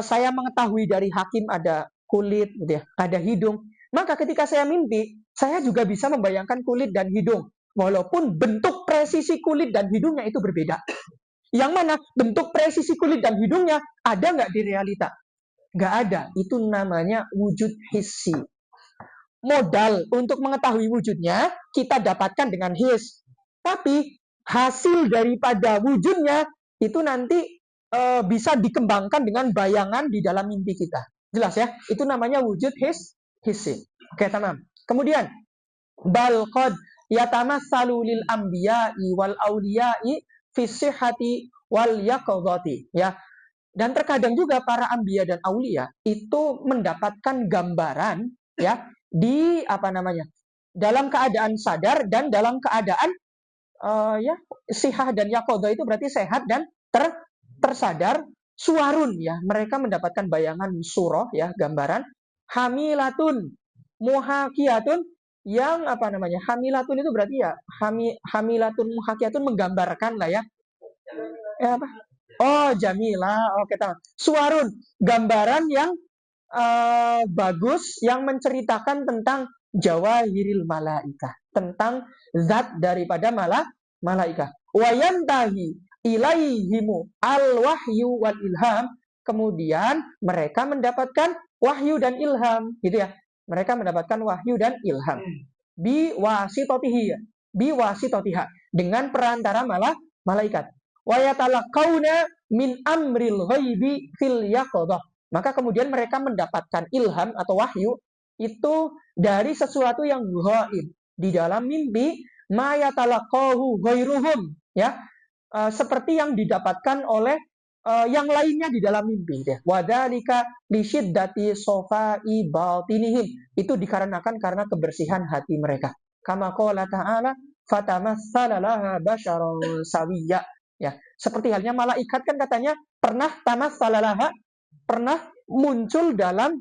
saya mengetahui dari hakim ada kulit, gitu ya, ada hidung. Maka ketika saya mimpi, saya juga bisa membayangkan kulit dan hidung. Walaupun bentuk presisi kulit dan hidungnya itu berbeda. Yang mana bentuk presisi kulit dan hidungnya ada nggak di realita? Nggak ada. Itu namanya wujud hissi. Modal untuk mengetahui wujudnya kita dapatkan dengan his. Tapi hasil daripada wujudnya itu nanti bisa dikembangkan dengan bayangan di dalam mimpi kita. Jelas ya? Itu namanya wujud hissi. Oke, tamam. Kemudian bal qad yatamassalu lil anbiya'i wal auliya'i fi sihhati wal yaqadhati, ya. Dan terkadang juga para anbiya dan aulia itu mendapatkan gambaran, ya, di apa namanya? Dalam keadaan sadar dan dalam keadaan ya, sihah dan yaqadhah itu berarti sehat dan tersadar. Suwarun, ya, mereka mendapatkan bayangan surah, ya, gambaran hamilatun muhakiyatun, yang apa namanya, hamilatun itu berarti ya hamilatun muhakiyatun menggambarkan lah, ya. Apa? Oh, Jamila. Oke, tahu. Suwarun, gambaran yang bagus yang menceritakan tentang jawahiril malaikah, tentang zat daripada malaikah. Wayantahi ilaihimu al-wahyu wal ilham. Kemudian mereka mendapatkan wahyu dan ilham, gitu ya. Mereka mendapatkan wahyu dan ilham. Biwasitotiha, dengan perantara malaikat. Wayatalaqauna min amril ghaibi fil yaqadhah. Maka kemudian mereka mendapatkan ilham atau wahyu itu dari sesuatu yang ghaib di dalam mimpi, ma yatalaqahu ghairuhum, ya. Seperti yang didapatkan oleh yang lainnya di dalam mimpi, ya. Wadzalika li syiddati sofai batinihim. Itu dikarenakan karena kebersihan hati mereka. Kama qala ta'ala fatamassala laha basyaran sawiyya. Ya, seperti halnya malaikat kan katanya pernah tamassalalaha, pernah muncul dalam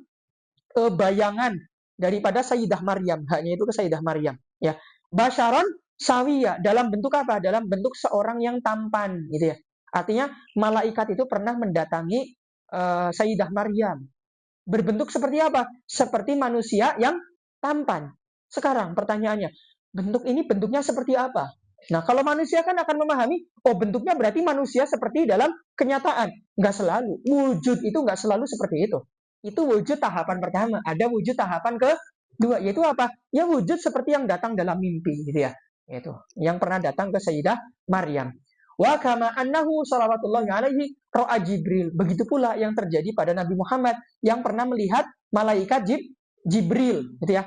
bayangan daripada Sayyidah Maryam, hanya itu ke Sayyidah Maryam, ya. Basyaron sawiya, dalam bentuk apa? Dalam bentuk seorang yang tampan, gitu ya. Artinya malaikat itu pernah mendatangi Sayyidah Maryam. Berbentuk seperti apa? Seperti manusia yang tampan. Sekarang pertanyaannya, bentuknya seperti apa? Nah, kalau manusia kan akan memahami, oh, bentuknya berarti manusia seperti dalam kenyataan. Nggak selalu. Wujud itu nggak selalu seperti itu. Itu wujud tahapan pertama. Ada wujud tahapan kedua, yaitu apa? Ya, wujud seperti yang datang dalam mimpi, gitu ya. Itu yang pernah datang ke Sayyidah Maryam. Wa kama annahu salawatullahi alaihi ra'a Jibril. Begitu pula yang terjadi pada Nabi Muhammad yang pernah melihat malaikat Jibril, gitu ya.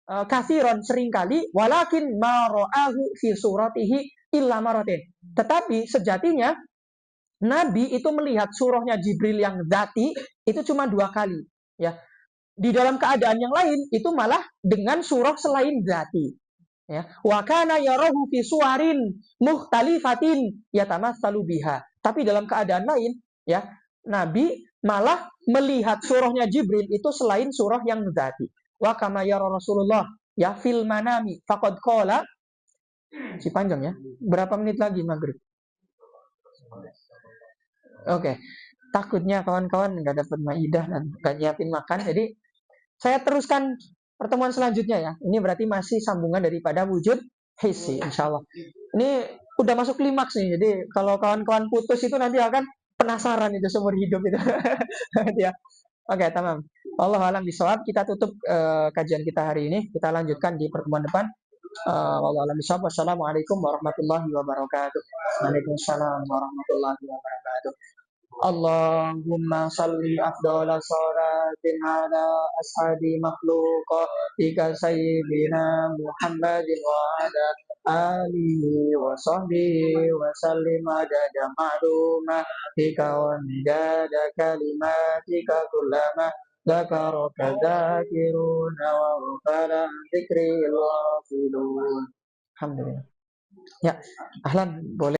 Kathiron, seringkali, walakin ma ra'ahu fi suratihi illa maratin. Tetapi sejatinya Nabi itu melihat surahnya Jibril yang zati itu cuma 2 kali, ya. Di dalam keadaan yang lain itu malah dengan surah selain zati, ya. Wa kana yarahu fi suwarin mukhtalifatin yatamassalu biha. Tapi dalam keadaan lain, ya, Nabi malah melihat surahnya Jibril itu selain surah yang zati. Wa kama yara Rasulullah, ya, fil manami faqad qala. Si panjang, ya. Berapa menit lagi maghrib? Oke. Takutnya kawan-kawan nggak dapat maidah dan nggak nyiapin makan. Jadi saya teruskan pertemuan selanjutnya, ya. Ini berarti masih sambungan daripada wujud hissi, insya Allah. Ini udah masuk klimaks nih. Jadi kalau kawan-kawan putus itu nanti akan penasaran itu seumur hidup itu. Ya. Oke, tamam. Allah alam bisawab. Kita tutup kajian kita hari ini. Kita lanjutkan di pertemuan depan. Allah alam bisawab. Wassalamualaikum warahmatullahi wabarakatuh. Waalaikumsalam warahmatullahi wabarakatuh. Allahumma salli afdala salatin ala ashabi makhluqatika sayyidina Muhammadin wa ala alihi wa sahbihi wa sallim adada ma'lumatika wa midada kalimatika kullama dzakaraka dzakiruna wa ghafara dzikril ghafilun. Alhamdulillah. Ya, ahlan, boleh.